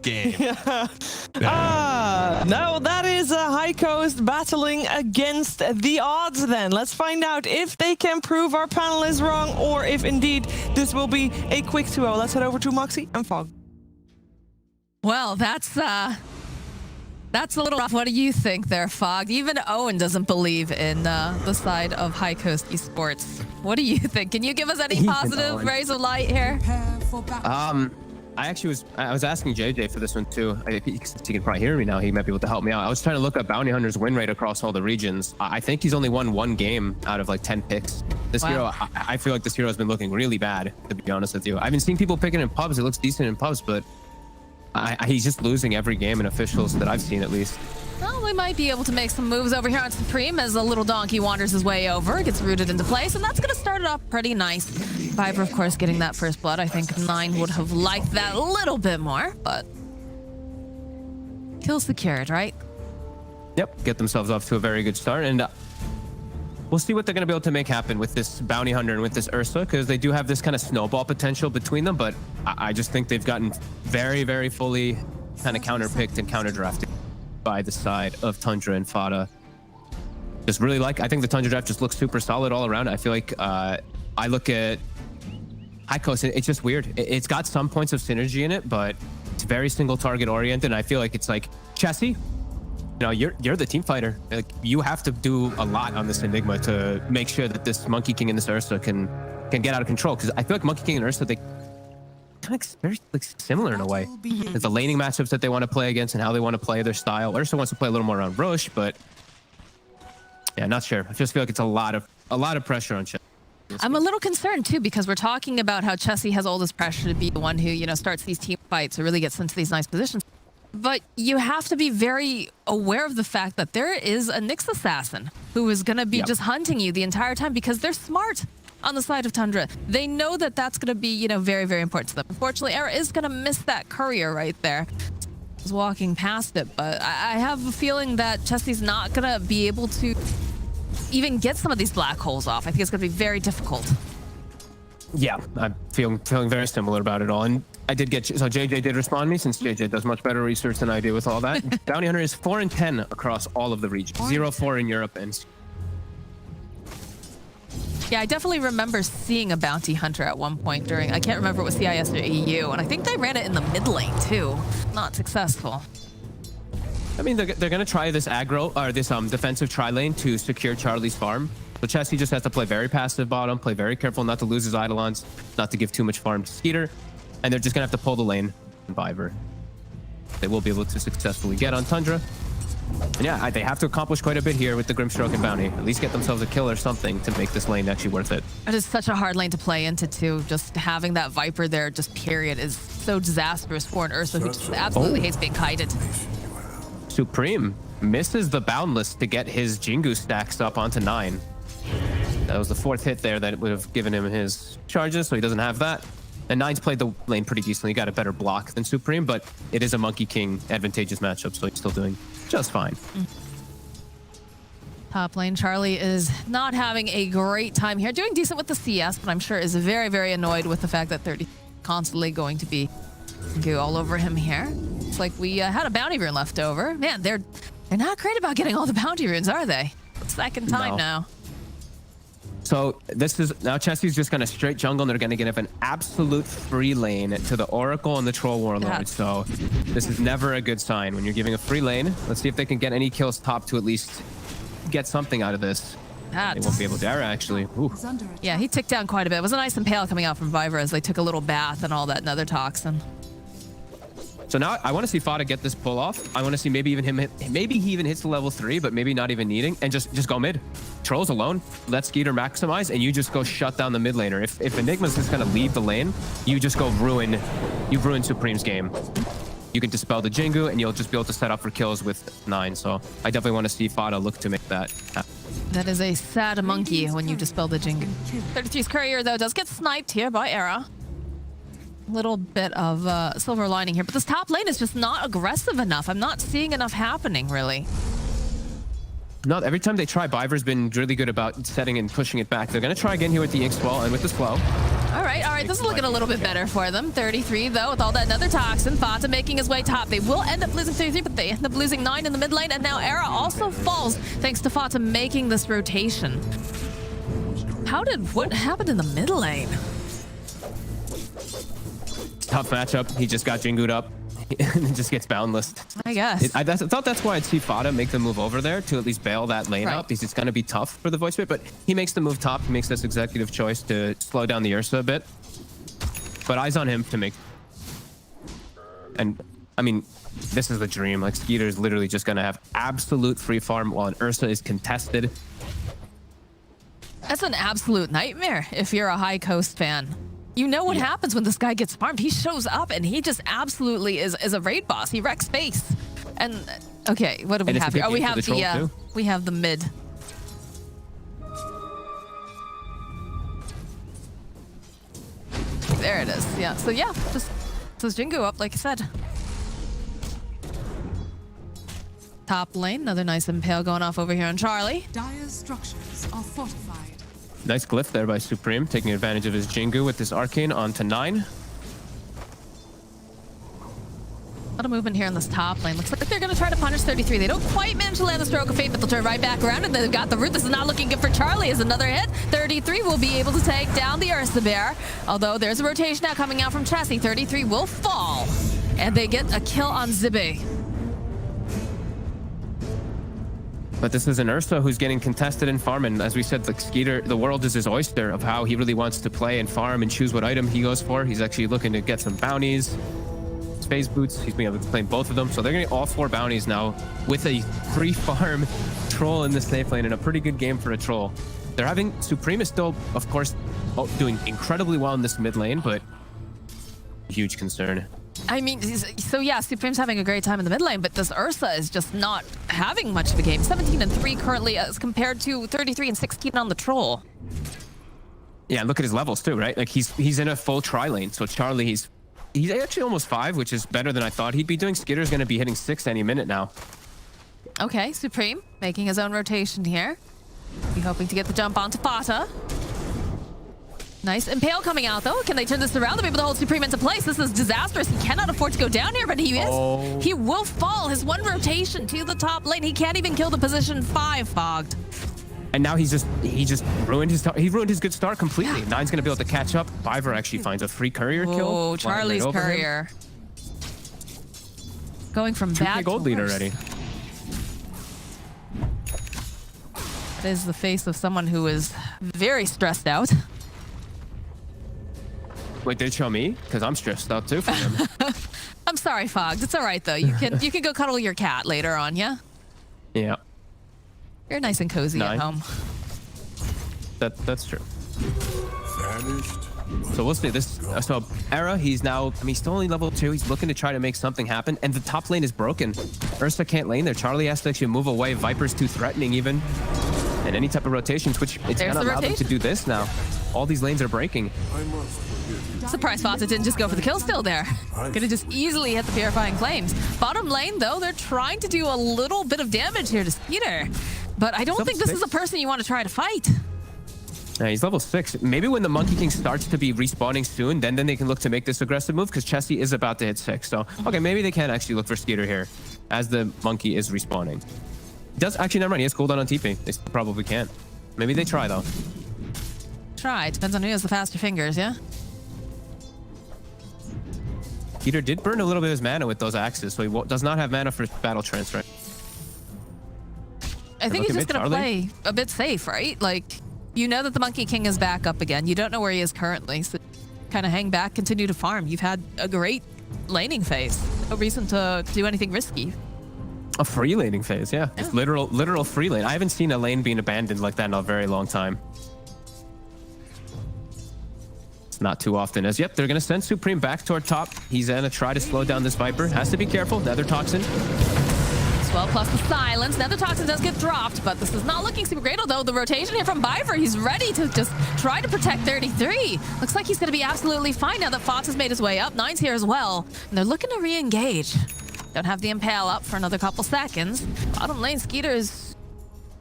game. No, that is High Coast battling against the odds then. Let's find out if they can prove our panel is wrong or if indeed this will be a quick 2-0. Let's head over to Moxie and Fog. Well, that's a little rough. What do you think there, Fog? Even Owen doesn't believe in the side of High Coast Esports. What do you think? Can you give us any positive rays of light here? Prepare for battle. I was asking JJ for this one too. He can probably hear me now. He might be able to help me out. I was trying to look up Bounty Hunter's win rate across all the regions. I think he's only won 1 game out of like 10 picks. This hero, I feel like this hero has been looking really bad, to be honest with you. I've been seeing people picking in pubs. It looks decent in pubs, but he's just losing every game in officials that I've seen at least. Well, we might be able to make some moves over here on Supreme as a little donkey wanders his way over, gets rooted into place, and that's going to start it off pretty nice. Viper, of course, getting that first blood. I think 9 would have liked that a little bit more, but kill secured, right? Yep, get themselves off to a very good start, and we'll see what they're going to be able to make happen with this Bounty Hunter and with this Ursa, because they do have this kind of snowball potential between them, but I just think they've gotten very, very fully kind of counter-picked and counter-drafted by the side of Tundra and Fada. Just really I think the Tundra draft just looks super solid all around. I feel like I look at High Coast, it's just weird. It's got some points of synergy in it, but it's very single target oriented. And I feel like it's like, Chessie, you know, you're the team fighter. Like, you have to do a lot on this Enigma to make sure that this Monkey King and this Ursa can get out of control. Because I feel like Monkey King and Ursa, they kind of very similar in a way. There's the laning matchups that they want to play against and how they want to play their style. Ursa wants to play a little more around Roche, but yeah, not sure. I just feel like it's a lot of pressure on Chessie. I'm a little concerned too, because we're talking about how Chessie has all this pressure to be the one who, you know, starts these team fights or really gets into these nice positions. But you have to be very aware of the fact that there is a Nyx assassin who is going to be just hunting you the entire time, because they're smart on the side of Tundra. They know that that's going to be, you know, very, very important to them. Unfortunately, Era is going to miss that courier right there. He's walking past it, but I have a feeling that Chessie's not going to be able to even get some of these black holes off. I think it's going to be very difficult. Yeah, I'm feeling very similar about it all. And I did get, so JJ did respond to me, since JJ does much better research than I do with all that. Bounty Hunter is 4 and 10 across all of the regions. 0-4 in Europe and... Yeah, I definitely remember seeing a Bounty Hunter at one point during, I can't remember if it was CIS or EU, and I think they ran it in the mid lane too. Not successful. I mean, they're going to try this aggro, or this defensive tri-lane to secure Charlie's farm. So Chessie just has to play very passive bottom, play very careful not to lose his Eidolons, not to give too much farm to Skeeter, and they're just going to have to pull the lane and Viper. They will be able to successfully get on Tundra. And yeah, they have to accomplish quite a bit here with the Grimstroke and Bounty. At least get themselves a kill or something to make this lane actually worth it. It is such a hard lane to play into too. Just having that Viper there, just period, is so disastrous for an Ursa who just absolutely hates being kited. Supreme misses the Boundless to get his Jingu stacks up onto 9. That was the 4th hit there that would have given him his charges, so he doesn't have that. And 9's played the lane pretty decently. He got a better block than Supreme, but it is a Monkey King advantageous matchup, so he's still doing just fine. Top lane, Charlie is not having a great time here. Doing decent with the CS, but I'm sure is very, very annoyed with the fact that 30 constantly going to be go all over him here. It's like we had a bounty rune left over. Man, they're not great about getting all the bounty runes, are they? Second time now. So this is now Chessie's just gonna straight jungle, and they're gonna give an absolute free lane to the Oracle and the Troll Warlord. So this is never a good sign when you're giving a free lane. Let's see if they can get any kills top to at least get something out of this. They won't be able to actually. Ooh. Yeah, he ticked down quite a bit. It was a nice impale coming out from Viper as they took a little bath and all that nether toxin. So now I want to see Fada get this pull off. I want to see maybe even him hit, maybe he even hits the level 3, but maybe not even needing, and just go mid. Trolls alone, let Skeeter maximize, and you just go shut down the mid laner. If Enigma's just gonna leave the lane, you just go ruin Supreme's game. You can dispel the Jingu, and you'll just be able to set up for kills with 9. So I definitely want to see Fada look to make that happen. That is a sad monkey when you dispel the Jingu. 33's courier though does get sniped here by Era. Little bit of silver lining here, but this top lane is just not aggressive enough. I'm not seeing enough happening, really. Not every time they try, Viper's been really good about setting and pushing it back. They're going to try again here with the Ink Swell and with the Slow. All right. This is looking a little bit better for them. 33, though, with all that Nether Toxin. Fata making his way top. They will end up losing 33, but they end up losing 9 in the mid lane. And now Era also falls thanks to Fata making this rotation. What happened in the mid lane? Tough matchup. He just got Jingu'd up. And just gets boundless. I guess. I thought that's why I'd see Fata make the move over there to at least bail that lane up, because it's going to be tough for the voice bit, but he makes the move top. He makes this executive choice to slow down the Ursa a bit. But eyes on him to make... And, I mean, this is the dream. Like, Skeeter is literally just going to have absolute free farm while an Ursa is contested. That's an absolute nightmare if you're a High Coast fan. You know what happens when this guy gets farmed. He shows up and he just absolutely is a raid boss. He wrecks space. And okay, what do we have here? Oh, we have the mid. There it is. Yeah. So yeah, just Jingu up like I said. Top lane, another nice impale going off over here on Charlie. Dire's structures are fortified. Nice glyph there by Supreme, taking advantage of his Jingu with this Arcane onto 9. A lot of movement here in this top lane. Looks like they're going to try to punish 33. They don't quite manage to land the Stroke of Fate, but they'll turn right back around, and they've got the root. This is not looking good for Charlie as another hit. 33 will be able to take down the Ursa Bear, although there's a rotation now coming out from Chessie. 33 will fall, and they get a kill on Zibby. But this is an Ursa who's getting contested in farm, and as we said, like Skeeter, the world is his oyster of how he really wants to play and farm and choose what item he goes for. He's actually looking to get some bounties, phase boots. He's being able to claim both of them, so they're getting all 4 bounties now with a free farm troll in the safe lane, and a pretty good game for a troll. They're having Supreme is still, of course, doing incredibly well in this mid lane, but huge concern. I mean, so yeah, Supreme's having a great time in the mid lane, but this Ursa is just not having much of a game. 17 and 3 currently as compared to 33 and 16 on the troll. Yeah, look at his levels too, right? Like he's in a full tri lane. So Charlie, he's actually almost 5, which is better than I thought he'd be doing. Skitter's going to be hitting 6 any minute now. Okay, Supreme making his own rotation here. Be hoping to get the jump onto Fata. Nice impale coming out though. Can they turn this around? They'll be able to hold Supreme into place. This is disastrous. He cannot afford to go down here, but he is. Oh. He will fall. His one rotation to the top lane. He can't even kill the position 5 fogged. And now he just ruined his good start completely. Nine's gonna be able to catch up. Biver actually finds a free courier kill. Oh, Charlie's courier. Going from bad to gold lead worse. already. That is the face of someone who is very stressed out. Wait, did it show me? Because I'm stressed out too for him. I'm sorry, Fogged. It's all right though. You can go cuddle your cat later on, yeah? Yeah. You're nice and cozy at home. That's true. Vanished. So we'll see this. So Era, he's now, he's still only level 2. He's looking to try to make something happen, and the top lane is broken. Ursa can't lane there. Charlie has to actually move away. Viper's too threatening even. And any type of rotation, which it's gonna allow them to do this now. All these lanes are breaking. I must forgive you. Surprise Fata didn't just go for the kill still there. Gonna just easily hit the Purifying Flames. Bottom lane though, they're trying to do a little bit of damage here to Skeeter. But I don't think this is a person you want to try to fight. Yeah, he's level 6. Maybe when the Monkey King starts to be respawning soon, then they can look to make this aggressive move, because Chessie is about to hit 6. So, okay, maybe they can actually look for Skeeter here as the Monkey is respawning. Does actually, never mind, he has cooldown on TP. They probably can't. Maybe they try though. Try. Depends on who has the faster fingers, yeah? Skeeter did burn a little bit of his mana with those axes, so he does not have mana for battle trance, right? I think he's just gonna play a bit safe, right? Like, you know that the Monkey King is back up again. You don't know where he is currently, so kind of hang back, continue to farm. You've had a great laning phase. No reason to do anything risky. A free laning phase, yeah. It's literal free lane. I haven't seen a lane being abandoned like that in a very long time. It's not too often. As yep, they're gonna send Supreme back toward top. He's gonna try to slow down this Viper. Has to be careful. Nether Toxin. Well, plus the silence. Nether Toxin does get dropped, but this is not looking super great, although the rotation here from Biver, he's ready to just try to protect 33. Looks like he's going to be absolutely fine now that Fox has made his way up. Nine's here as well, and they're looking to re-engage. Don't have the Impale up for another couple seconds. Bottom lane, Skeeter is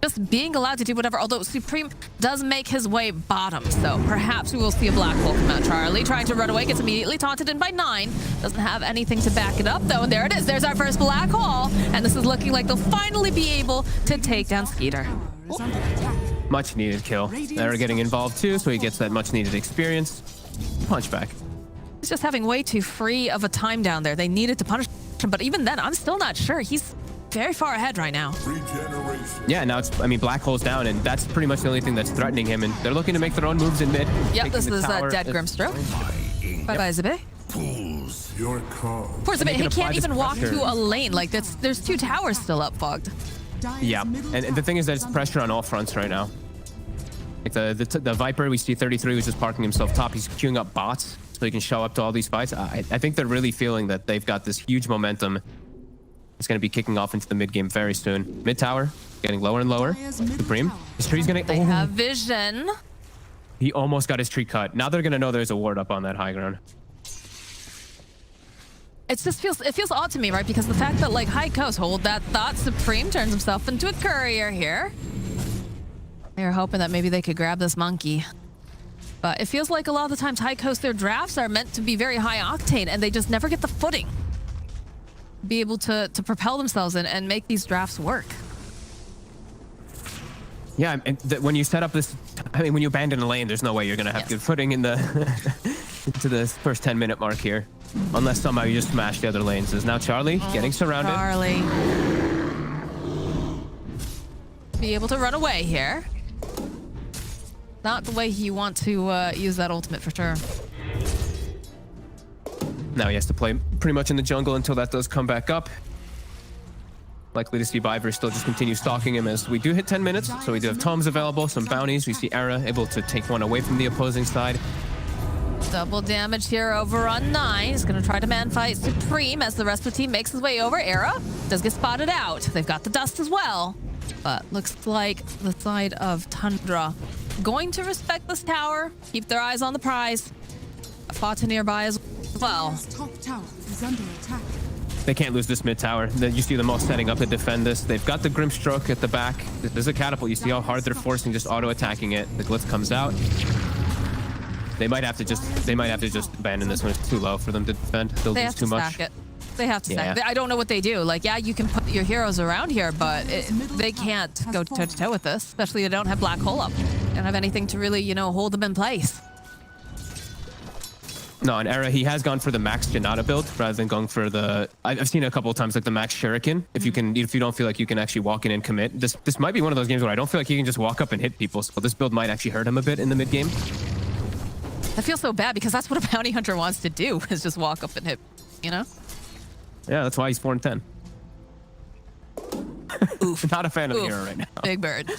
just being allowed to do whatever, although Supreme does make his way bottom, so perhaps we will see a black hole come out. Charlie trying to run away, gets immediately taunted in by 9. Doesn't have anything to back it up, though, and there it is. There's our first black hole, and this is looking like they'll finally be able to take down Skeeter. Is under attack. Much needed kill. They're getting involved too, so he gets that much needed experience. Punch back. He's just having way too free of a time down there. They needed to punish him, but even then, I'm still not sure. He's very far ahead right now. Regeneration. Yeah, now it's, I mean, black hole's down, and that's pretty much the only thing that's threatening him, and they're looking to make their own moves in mid. Yep, taking this the is tower. dead Grimstroke. Bye-bye, Zabe. Pulls your calm. Poor Zabe, they he can apply can't this even walk pressure. to a lane. Like, there's 2 towers still up, Fogged. Dire's Yeah, middle and the tower thing is that it's under pressure on all fronts right now. Like the Viper, we see 33 was just parking himself top. He's queuing up bots so he can show up to all these fights. I think they're really feeling that they've got this huge momentum. It's going to be kicking off into the mid game very soon. Mid tower getting lower and lower. Dire's middle Supreme, tower his tree's going They to. have vision. He almost got his tree cut. Now they're going to know there's a ward up on that high ground. It feels odd to me, right? Because the fact that like High Coast hold that thought, Supreme turns himself into a courier here. They're hoping that maybe they could grab this monkey. But it feels like a lot of the times High Coast, their drafts are meant to be very high octane and they just never get the footing. Be able to propel themselves in and make these drafts work. Yeah, and when you set up this, I mean, when you abandon a lane, there's no way you're going to have good footing in the into the first 10-minute mark here. Unless somehow you just smash the other lanes. There's now Charlie getting surrounded. Charlie. Be able to run away here. Not the way you want to use that ultimate for sure. Now he has to play pretty much in the jungle until that does come back up. Likely to see Viper still just continue stalking him as we do hit 10 minutes. So we do have tomes available, some bounties. We see Era able to take one away from the opposing side. Double damage here over on 9. He's going to try to man fight Supreme as the rest of the team makes his way over. Era does get spotted out. They've got the dust as well. But looks like the side of Tundra going to respect this tower, keep their eyes on the prize. A Fata nearby as well. Dire's top tower is under attack. They can't lose this mid tower. Then you see them all setting up to defend this. They've got the Grimstroke at the back. There's a catapult. You see how hard they're forcing, just auto-attacking it. The Glitz comes out. They might have to just abandon this one. It's too low for them to defend. They'll They lose have too to much. stack it. They have to stack Yeah. it. I don't know what they do. Like, yeah, you can put your heroes around here, but they can't go toe-to-toe with this. Especially they don't have Black Hole up. They don't have anything to really, hold them in place. No, in Era, he has gone for the max Janata build rather than going for the. I've seen it a couple of times, like the max Shuriken. If you don't feel like you can actually walk in and commit, this might be one of those games where I don't feel like you can just walk up and hit people. So this build might actually hurt him a bit in the mid game. I feel so bad because that's what a bounty hunter wants to do is just walk up and hit, Yeah, that's why he's 4 and 10. Oof. Not a fan of the Oof. hero right now. Big bird.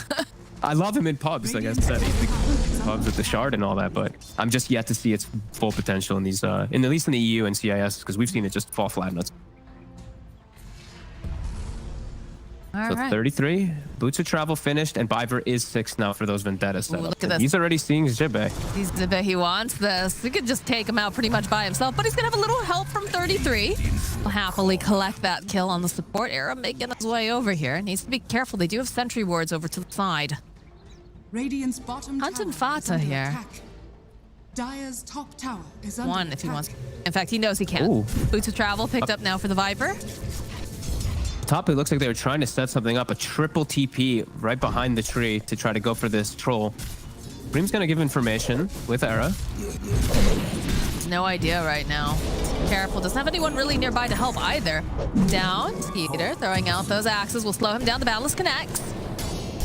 I love him in pubs, like I said. He's the pubs with the shard and all that, but I'm just yet to see its full potential in these, at least in the EU and CIS, because we've seen it just fall flat nuts. All So right. 33, Boots of Travel finished, and Biver is 6 now for those Vendetta setups. look at this. He's already seeing Jibe. He's the bet he wants this. He could just take him out pretty much by himself, but he's gonna have a little help from 33. Will happily collect that kill on the support era, making his way over here. Needs to be careful. They do have sentry wards over to the side. Radiant's bottom Hunt tower and is Fata under here. attack. Dire's top tower is under One attack. if he wants. In fact, he knows he can. Ooh. Boots of Travel picked up now for the Viper. Top, it looks like they were trying to set something up, a triple TP right behind the tree to try to go for this troll. Reem's gonna give information with Era. No idea right now. Careful. Doesn't have anyone really nearby to help either. Down. Skeeter throwing out those axes will slow him down. The Battlist connects.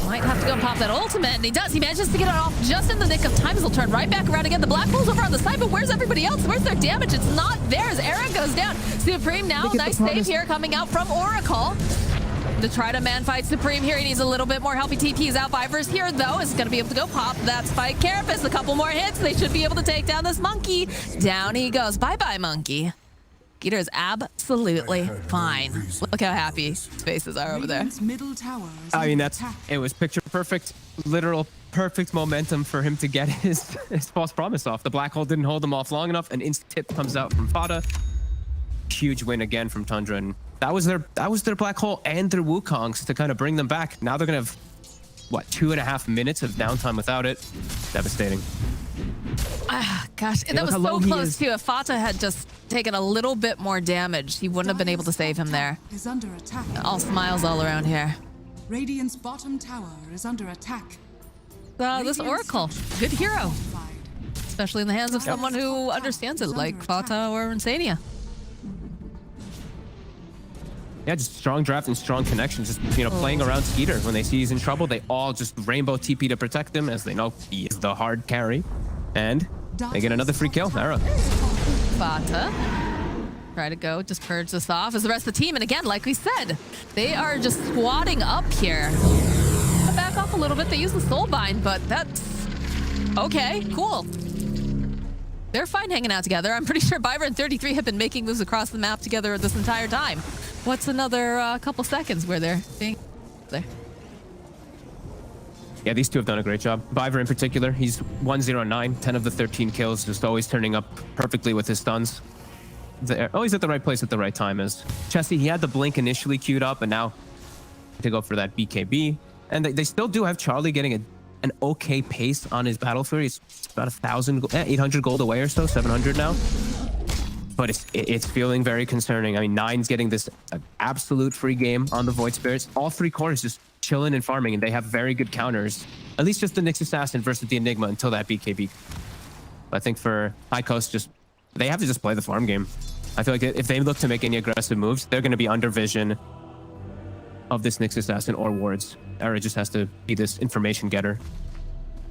Might have to go and pop that ultimate, and he does. He manages to get it off just in the nick of time as he'll turn right back around again. The Black Hole's over on the side, but where's everybody else? Where's their damage? It's not theirs. Era goes down. Supreme now. Nice save here coming out from Oracle. To try to man fight Supreme here. He needs a little bit more help. He TP's out. Viper's here, though. Is going to be able to go pop that spike. Carapace, a couple more hits. They should be able to take down this monkey. Down he goes. Bye-bye, monkey. Skeeter is absolutely fine. Look how happy his faces are over there. Radiant's middle tower is I mean, under that's attack. it was picture perfect, literal perfect momentum for him to get his false promise off. The Black Hole didn't hold him off long enough. An instant tip comes out from Fata. Huge win again from Tundra, and that was their Black Hole and their Wukongs to kind of bring them back. Now they're gonna have what, 2.5 minutes of downtime without it. Devastating. Gosh, that was so close too. If Fata had just taken a little bit more damage, he wouldn't have been able to save him there. Is under attack. All smiles all around here. Radiant's bottom tower is under attack. This Oracle, good hero, especially in the hands of someone who understands it, like Fata or Insania. Yeah, just strong draft and strong connection. Just, playing around Skeeter. When they see he's in trouble, they all just rainbow TP to protect him, as they know he is the hard carry. And they get another free kill. Arrow. Fata. Try to go, just purge this off as the rest of the team. And again, like we said, they are just squatting up here. Back off a little bit. They use the Soulbind, but that's okay. Cool. They're fine hanging out together. I'm pretty sure Viver and 33 have been making moves across the map together this entire time. What's another couple seconds where they're being there? Yeah, these two have done a great job. Viver in particular, he's 109, 10 of the 13 kills, just always turning up perfectly with his stuns. Always at the right place at the right time. As Chessie, he had the blink initially queued up, and now to go for that BKB. And they still do have Charlie getting an okay pace on his Battle Fury. It's about 800 gold away or so, 700 now. But it's feeling very concerning. I mean, Nine's getting this absolute free game on the Void Spirits. All three cores just chilling and farming, and they have very good counters. At least just the Nyx Assassin versus the Enigma until that BKB. But I think for High Coast, they have to just play the farm game. I feel like if they look to make any aggressive moves, they're going to be under vision of this Nyx Assassin or wards. Era just has to be this information getter.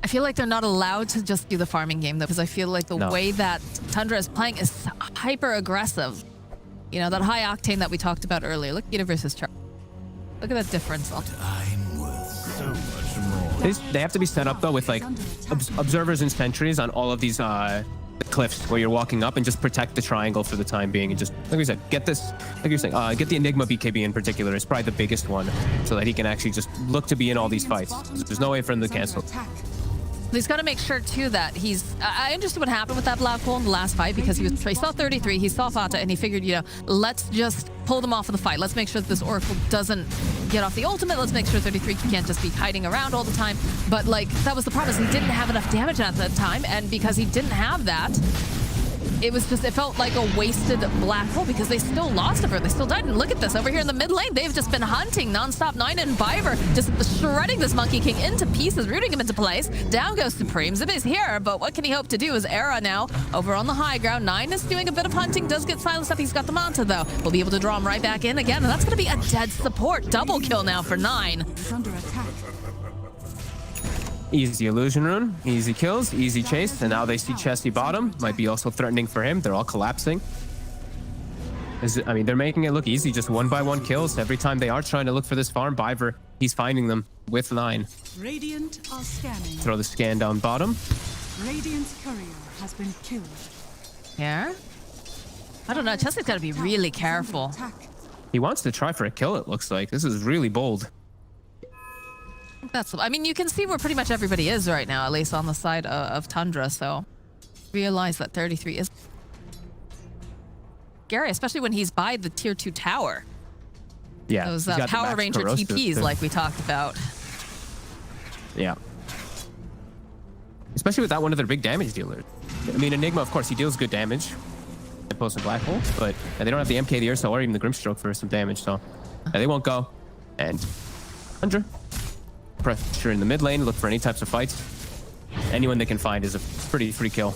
I feel like they're not allowed to just do the farming game, though, because I feel like the way that Tundra is playing is hyper aggressive. You know, that high octane that we talked about earlier. Look at Gita versus Char. Look at that difference. I'm worth so much more. They have to be set up though with like observers and sentries on all of these cliffs where you're walking up, and just protect the triangle for the time being. And just like we said, get this, like you're saying, get the Enigma BKB in particular is probably the biggest one, so that he can actually just look to be in all these fights. There's no way for him to cancel. He's got to make sure too that he's. I understood what happened with that black hole in the last fight, because he saw 33, he saw Fata, and he figured, let's just pull them off of the fight. Let's make sure that this Oracle doesn't get off the ultimate. Let's make sure 33 can't just be hiding around all the time. But like, that was the problem, is he didn't have enough damage at that time, and because he didn't have that, it felt like a wasted black hole, because they still lost it. They still died. And look at this over here in the mid lane. They've just been hunting nonstop. Nine and Viver just shredding this Monkey King into pieces, rooting him into place. Down goes Supreme. Zib is here, but what can he hope to do? Is Era now over on the high ground. Nine is doing a bit of hunting, does get silenced up. He's got the Manta though. We'll be able to draw him right back in again, and that's going to be a dead support. Double kill now for Nine. Under attack. Easy illusion rune, easy kills, easy chase, and now they see Chessie bottom. Might be also threatening for him. They're all collapsing. I mean, they're making it look easy, just 1-by-1 kills. Every time they are trying to look for this farm, Viver, he's finding them with 9. Radiant are scanning. Throw the scan down bottom. Radiant's courier has been killed. Yeah? I don't know. Chessie's got to be really careful. He wants to try for a kill, it looks like. This is really bold. I mean, you can see where pretty much everybody is right now, at least on the side of Tundra, so realize that 33 is scary, especially when he's by the tier 2 tower. Yeah. Those Power Ranger TPs like we talked about. Yeah. Especially without one of their big damage dealers. I mean, Enigma, of course, he deals good damage. Post a black hole, but they don't have the MK the Ursa or even the Grimstroke for some damage, so they won't go. And Tundra. Pressure in the mid lane, look for any types of fights. Anyone they can find is a pretty free kill.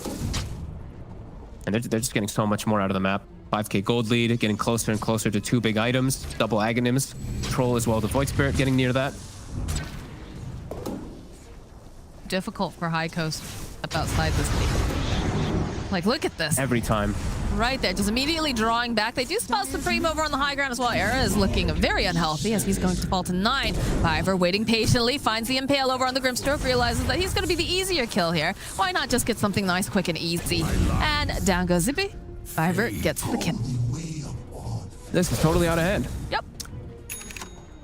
And they're just getting so much more out of the map. 5k gold lead, getting closer and closer to 2 big items. Double Aghanim's. Troll as well, the Void Spirit getting near that. Difficult for High Coast up outside this league. Like, look at this. Every time. Right there, just immediately drawing back. They do spot Supreme over on the high ground as well. Era is looking very unhealthy as he's going to fall to 9. Viver waiting patiently, finds the Impale over on the Grimstroke, realizes that he's going to be the easier kill here. Why not just get something nice, quick, and easy? And down goes Zippy. Viver gets the kill. This is totally out of hand. Yep.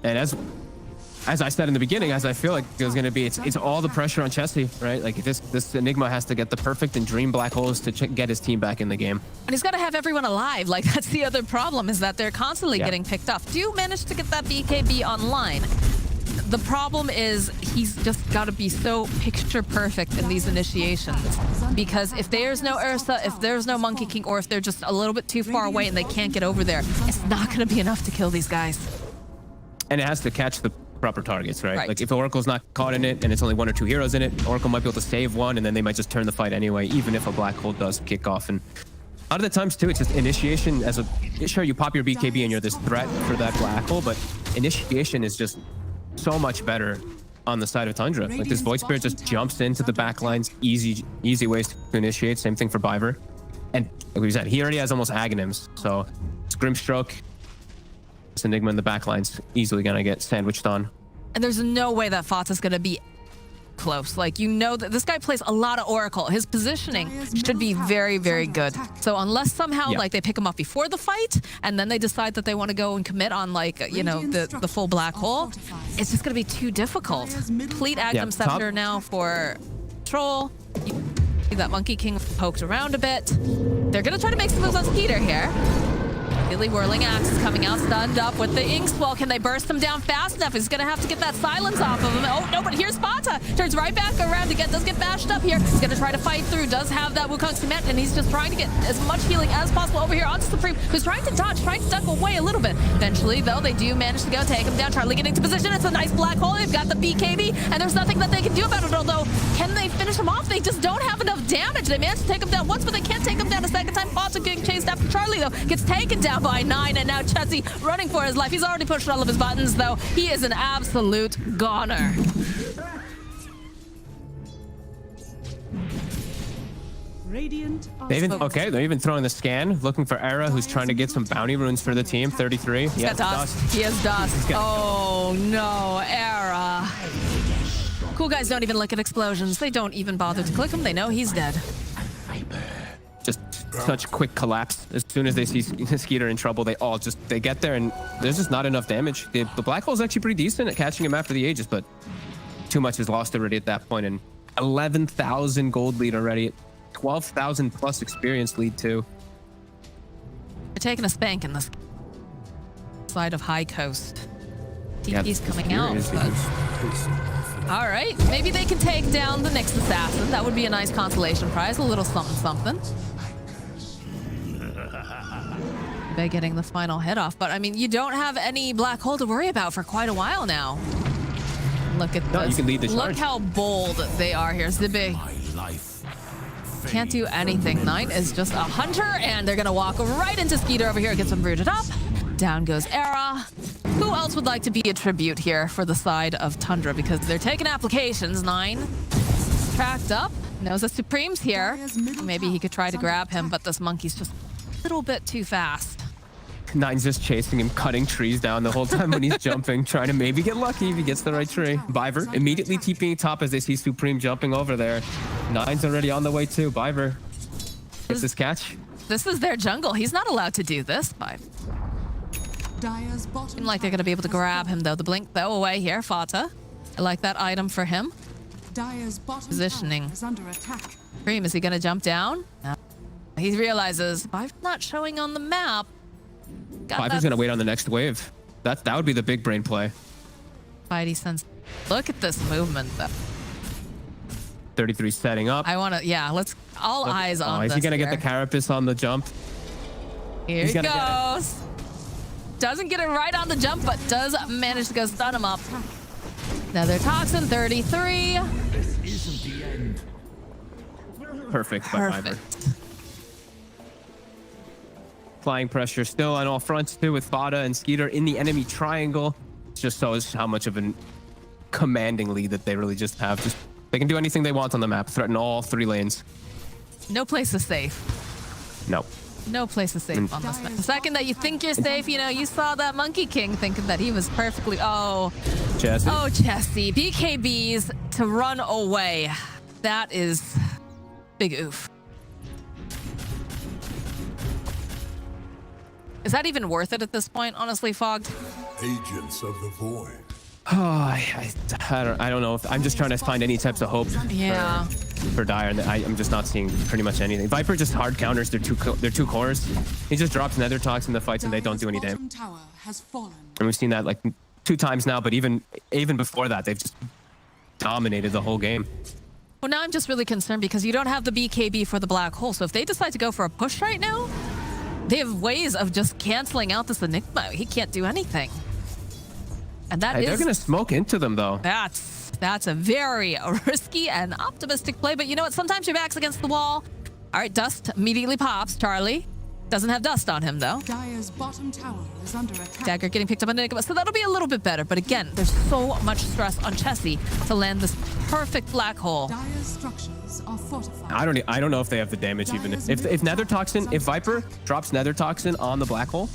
And as I said in the beginning, as I feel like there's going to be, it's all the pressure on Chessie, right? Like this Enigma has to get the perfect and dream black holes to get his team back in the game. And he's got to have everyone alive. Like, that's the other problem, is that they're constantly getting picked off. Do manage to get that BKB online. The problem is he's just got to be so picture perfect in these initiations, because if there's no Ursa, if there's no Monkey King, or if they're just a little bit too far away and they can't get over there, it's not going to be enough to kill these guys. And it has to catch the proper targets, right? Like if Oracle's not caught in it and it's only 1 or 2 heroes in it, Oracle might be able to save one, and then they might just turn the fight anyway, even if a black hole does kick off. And a lot of the times too, it's just initiation as a, sure, you pop your BKB and you're this threat for that black hole, but initiation is just so much better on the side of Tundra. Like this Void Spirit just jumps into the backlines, easy ways to initiate. Same thing for Biver. And like we said, he already has almost Aghanims, so Grimstroke, this Enigma in the backlines easily gonna get sandwiched on. And there's no way that Fata's gonna be close. Like, you know that this guy plays a lot of Oracle. His positioning should be very, very good. So unless somehow like they pick him up before the fight and then they decide that they want to go and commit on like, you know, the full black hole, it's just gonna be too difficult. Complete Aghanim Scepter now for Troll. You see that Monkey King poked around a bit. They're gonna try to make some moves on Skeeter here. Billy Whirling Axe is coming out, stunned up with the Ink Swell. Can they burst him down fast enough? He's going to have to get that silence off of him. Oh, no, but here's Fata. Turns right back around again. Does get bashed up here. He's going to try to fight through. Does have that Wukong Cement, and he's just trying to get as much healing as possible over here onto Supreme, who's trying to dodge, trying to duck away a little bit. Eventually, though, they do manage to go take him down. Charlie getting into position. It's a nice black hole. They've got the BKB, and there's nothing that they can do about it, although can they finish him off? They just don't have enough damage. They managed to take him down once, but they can't take him down a second time. Fata getting chased after Charlie, though. Gets taken down by 9, and now Chessie running for his life. He's already pushed all of his buttons, though. He is an absolute goner. They're even throwing the scan, looking for Era, who's trying to get some bounty runes for the team. 33. He's got dust. He has dust. Oh no, Era. Cool guys don't even look at explosions. They don't even bother to click him. They know he's dead. Just such quick collapse. As soon as they see Skeeter in trouble, they get there, and there's just not enough damage. The black hole's actually pretty decent at catching him after the Aegis, but too much is lost already at that point. And 11,000 gold lead already. 12,000 plus experience lead too. They're taking a spank in this side of High Coast. DP's coming out. All right, maybe they can take down the Nyx Assassin. That would be a nice consolation prize, a little something something. By getting the final hit off, but I mean, you don't have any black hole to worry about for quite a while now. Look at this. No, you can lead the charge. Look how bold they are here. Zibi can't do anything. 9 is just a hunter, and they're gonna walk right into Skeeter over here. Gets him rooted up. Down goes Era. Who else would like to be a tribute here for the side of Tundra? Because they're taking applications. 9 tracked up. Knows that Supreme's here. Maybe he could try to grab him, but this monkey's just a little bit too fast. 9's just chasing him, cutting trees down the whole time when he's jumping, trying to maybe get lucky if he gets the right tree. Biver immediately TPing top as they see Supreme jumping over there. 9's already on the way too. Biver gets his catch. This is their jungle. He's not allowed to do this. Seem like they're going to be able to grab him, though. The blink, though, away here. Fata. I like that item for him. Positioning. Supreme, is he going to jump down? No. He realizes, Biver's not showing on the map. Biver's going to wait on the next wave. That would be the big brain play. Spidey sense. Look at this movement, though. 33 setting up. I want to, yeah, let's all eyes on this. Is he going to get the Carapace on the jump? Here he goes. Doesn't get it right on the jump, but does manage to go stun him up. Another Toxin, 33. This isn't the end. Perfect by Biver. Flying pressure still on all fronts too, with Fata and Skeeter in the enemy triangle. It just shows how much of a commanding lead that they really just have. They can do anything they want on the map, threaten all 3 lanes. No place is safe. No. No place is safe on this map. The second that you think you're safe, you know, you saw that Monkey King thinking that he was perfectly... Chessie. Oh, Chessie. BKBs to run away. That is big oof. Is that even worth it at this point, honestly, Fogged? Agents of the Void. I don't know. I'm just trying to find any types of hope for Dire, and I'm just not seeing pretty much anything. Viper just hard counters their two cores. He just drops Nether Tox in the fights, and they don't do any damage. And we've seen that like 2 times now, but even before that, they've just dominated the whole game. Well, now I'm just really concerned because you don't have the BKB for the black hole. So if they decide to go for a push right now, they have ways of just canceling out this Enigma. He can't do anything. And that They're going to smoke into them, though. That's a very risky and optimistic play. But you know what? Sometimes your back's against the wall. All right, Dust immediately pops. Charlie doesn't have Dust on him, though. Dire's bottom tower is under attack. Dagger getting picked up on Enigma, so that'll be a little bit better. But again, there's so much stress on Chessie to land this perfect black hole. Dire's structures are fortified. I don't know if they have the damage even. If Nether Toxin, if Viper drops Nether Toxin on the black hole,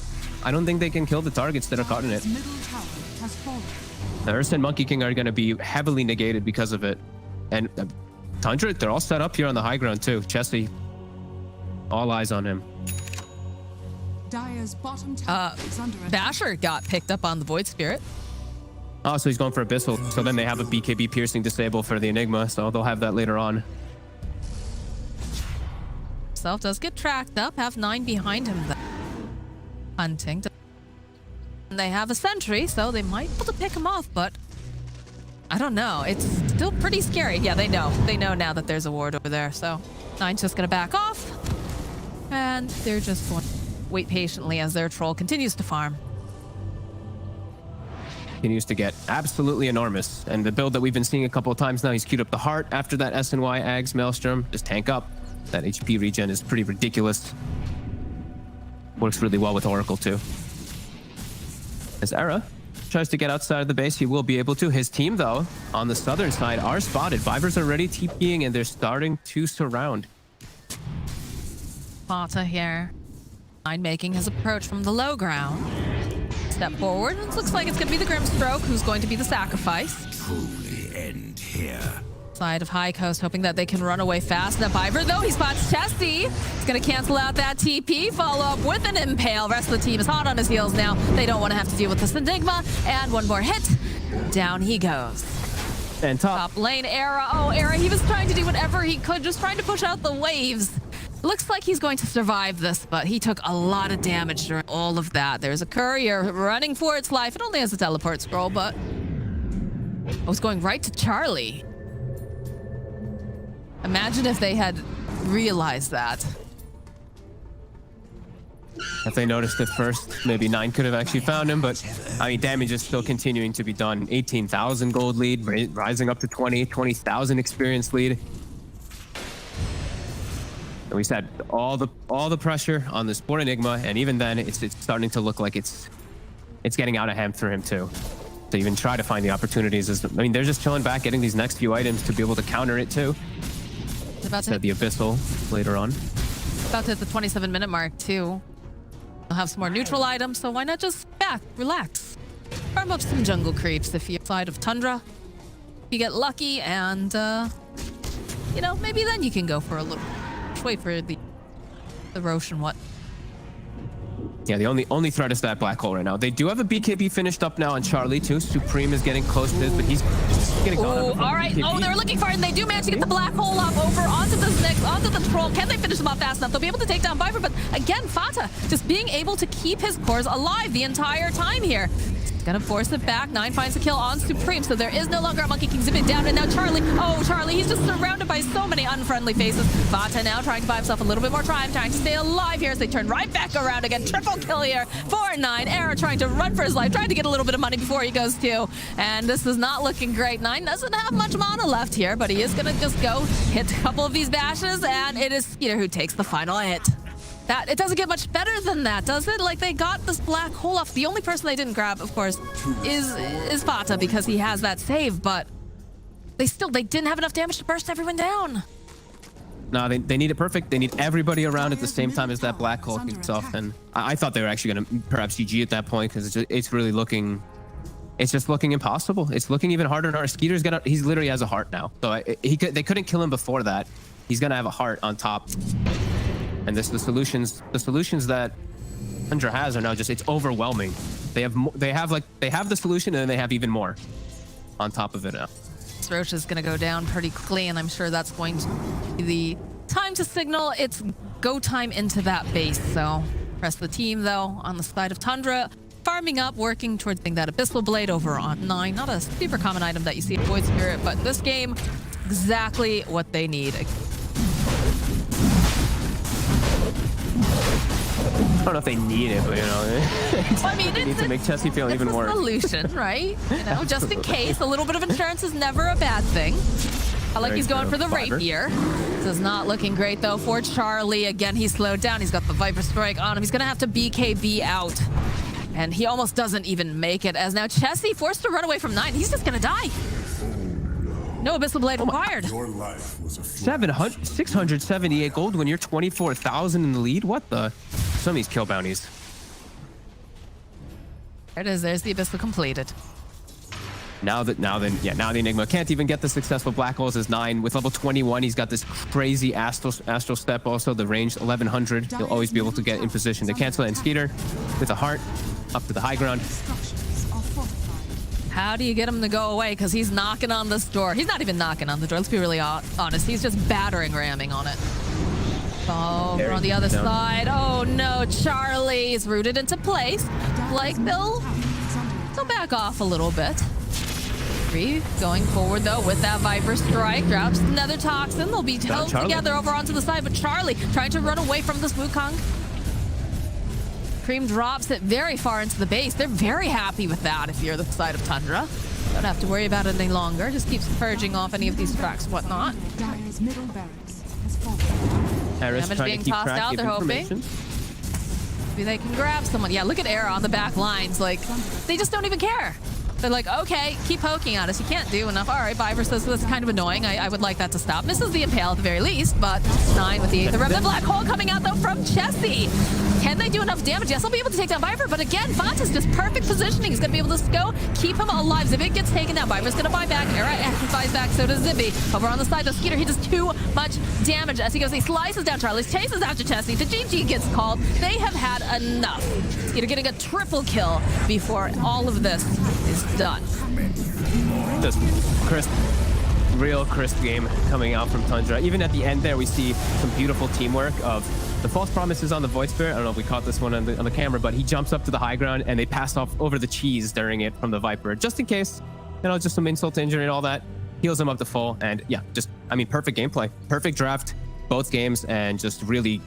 I don't think they can kill the targets that are caught in it. Dire's middle tower has fallen. The Ursa and Monkey King are going to be heavily negated because of it. And Tundra, they're all set up here on the high ground too. Chessie, all eyes on him. Dire's bottom tower is under attack. Basher got picked up on the Void Spirit. Oh, so he's going for Abyssal. So then they have a BKB piercing disable for the Enigma, so they'll have that later on. Self does get tracked up, have 9 behind him though. Hunting. And they have a sentry, so they might be able to pick him off, but I don't know. It's still pretty scary. Yeah, they know. They know now that there's a ward over there, so 9's just gonna back off. And they're just going to wait patiently as their troll continues to farm. Continues to get absolutely enormous. And the build that we've been seeing a couple of times now, he's queued up the heart after that SNY Ags Maelstrom. Just tank up. That HP regen is pretty ridiculous. Works really well with Oracle too. As Era tries to get outside of the base, he will be able to. His team, though, on the southern side are spotted. Vipers are already TPing and they're starting to surround. Fata here. Nine making his approach from the low ground. Step forward. It looks like it's going to be the Grimstroke who's going to be the sacrifice. Truly end here. Side of High Coast, hoping that they can run away fast. That Viper, though, he spots Chessie. He's going to cancel out that TP, follow up with an Impale. Rest of the team is hot on his heels now. They don't want to have to deal with this Enigma. And one more hit. Down he goes. And Top lane, Era. Oh, Era, he was trying to do whatever he could, just trying to push out the waves. Looks like he's going to survive this, but he took a lot of damage during all of that. There's a courier running for its life. It only has a teleport scroll, but I was going right to Charlie. Imagine if they had realized that. If they noticed it first, maybe 9 could have actually found him, but I mean, damage is still continuing to be done. 18,000 gold lead, rising up to 20,000 experience lead. And we said all the pressure on the Sport Enigma, and even then, it's starting to look like it's getting out of hand for him too. To even try to find the opportunities I mean, they're just chilling back, getting these next few items to be able to counter it too. About to hit the Abyssal later on. About to hit the 27-minute mark too. They'll have some more neutral items, so why not just back, relax, farm up some jungle creeps if you're side of Tundra. You get lucky, and you know, maybe then you can go for a little. Wait for the Roche and what. Yeah, the only threat is that black hole right now. They do have a BKB finished up now on Charlie too. Supreme is getting close to this, but he's getting caught up. All right. BKB. Oh, they're looking for it, and they do manage to get the black hole up over onto the troll. Can they finish them off fast enough? They'll be able to take down Viper, but again, Fata just being able to keep his cores alive the entire time here. Gonna force it back. 9 finds the kill on Supreme, so there is no longer a Monkey King zipping down. And now Charlie, oh, Charlie, he's just surrounded by so many unfriendly faces. Fata now trying to buy himself a little bit more time, trying to stay alive here as they turn right back around again. Triple kill here for 9. Era trying to run for his life, trying to get a little bit of money before he goes to. And this is not looking great. 9 doesn't have much mana left here, but he is gonna just go hit a couple of these bashes, and it is Skeeter who takes the final hit. It doesn't get much better than that, does it? Like, they got this black hole off. The only person they didn't grab, of course, is Fata because he has that save, but they didn't have enough damage to burst everyone down. No, they need it perfect. They need everybody around at the same time as that black hole kicks off. And I thought they were actually going to perhaps GG at that point because it's really looking... It's just looking impossible. It's looking even harder. Our Skeeter's he literally has a heart now. So they couldn't kill him before that. He's going to have a heart on top. And the solutions that Tundra has are now just, it's overwhelming. They have the solution, and then they have even more on top of it now. Roche is going to go down pretty quickly, and I'm sure that's going to be the time to signal it's go time into that base. So rest of the team, though, on the side of Tundra, farming up, working towards getting that Abyssal Blade over on 9. Not a super common item that you see in Void Spirit, but this game, exactly what they need. I don't know if they need it, but you know, I mean, they need to make Chessie feel even it's worse. a solution, right? You know, just in case. A little bit of insurance is never a bad thing. I like he's going for the rapier. This is not looking great, though, for Charlie. Again, he's slowed down. He's got the Viper Strike on him. He's going to have to BKB out. And he almost doesn't even make it, as now Chessie forced to run away from 9. He's just going to die. No Abyssal Blade required. 678 gold when you're 24,000 in the lead? What the? Some of these kill bounties. There it is. There's the Abyssal completed. Now the Enigma can't even get the successful black holes as 9. With level 21, he's got this crazy astral step, also the range 1100. He'll always be able to get in position to cancel it. And Skeeter with a heart up to the high ground. How do you get him to go away? Because he's knocking on this door. He's not even knocking on the door. Let's be really honest. He's just battering, ramming on it. Oh, we're on the other side. Oh no, Charlie's rooted into place. Like they'll back off a little bit. Going forward though with that Viper Strike, drops another Toxin. They'll be held together over onto the side, but Charlie trying to run away from this Wukong. Cream drops it very far into the base. They're very happy with that if you're the side of Tundra. Don't have to worry about it any longer. Just keeps purging off any of these tracks and whatnot. Dire's middle barracks has fallen. Harris Damage trying being to keep tossed track out, of they're hoping. information. Maybe they can grab someone. Yeah, look at Era on the back lines. Like, they just don't even care. They're like, okay, keep poking at us. You can't do enough. All right, Viper says that's kind of annoying. I would like that to stop. Misses the Impale at the very least, but 9 with the Aether Rim. The Black Hole coming out, though, from Chessie. Can they do enough damage? Yes, they'll be able to take down Viper, but again, Fonta's just perfect positioning. He's going to be able to go keep him alive. Zippy gets taken down. Viper's going to buy back. Era buys back, so does Zippy. Over on the side, though, Skeeter, he does too much damage. As he goes, he slices down Charlie, chases after Chessie. The GG gets called. They have had enough. Skeeter getting a triple kill before all of this is done. Just crisp, real crisp game coming out from Tundra. Even at the end there, we see some beautiful teamwork of the false promises on the Void Spirit. I don't know if we caught this one on the camera, but he jumps up to the high ground and they pass off over the cheese during it from the Viper, just in case, you know, just some insult to injury and all that. Heals him up to full, and yeah, just, I mean, perfect gameplay, perfect draft, both games, and just really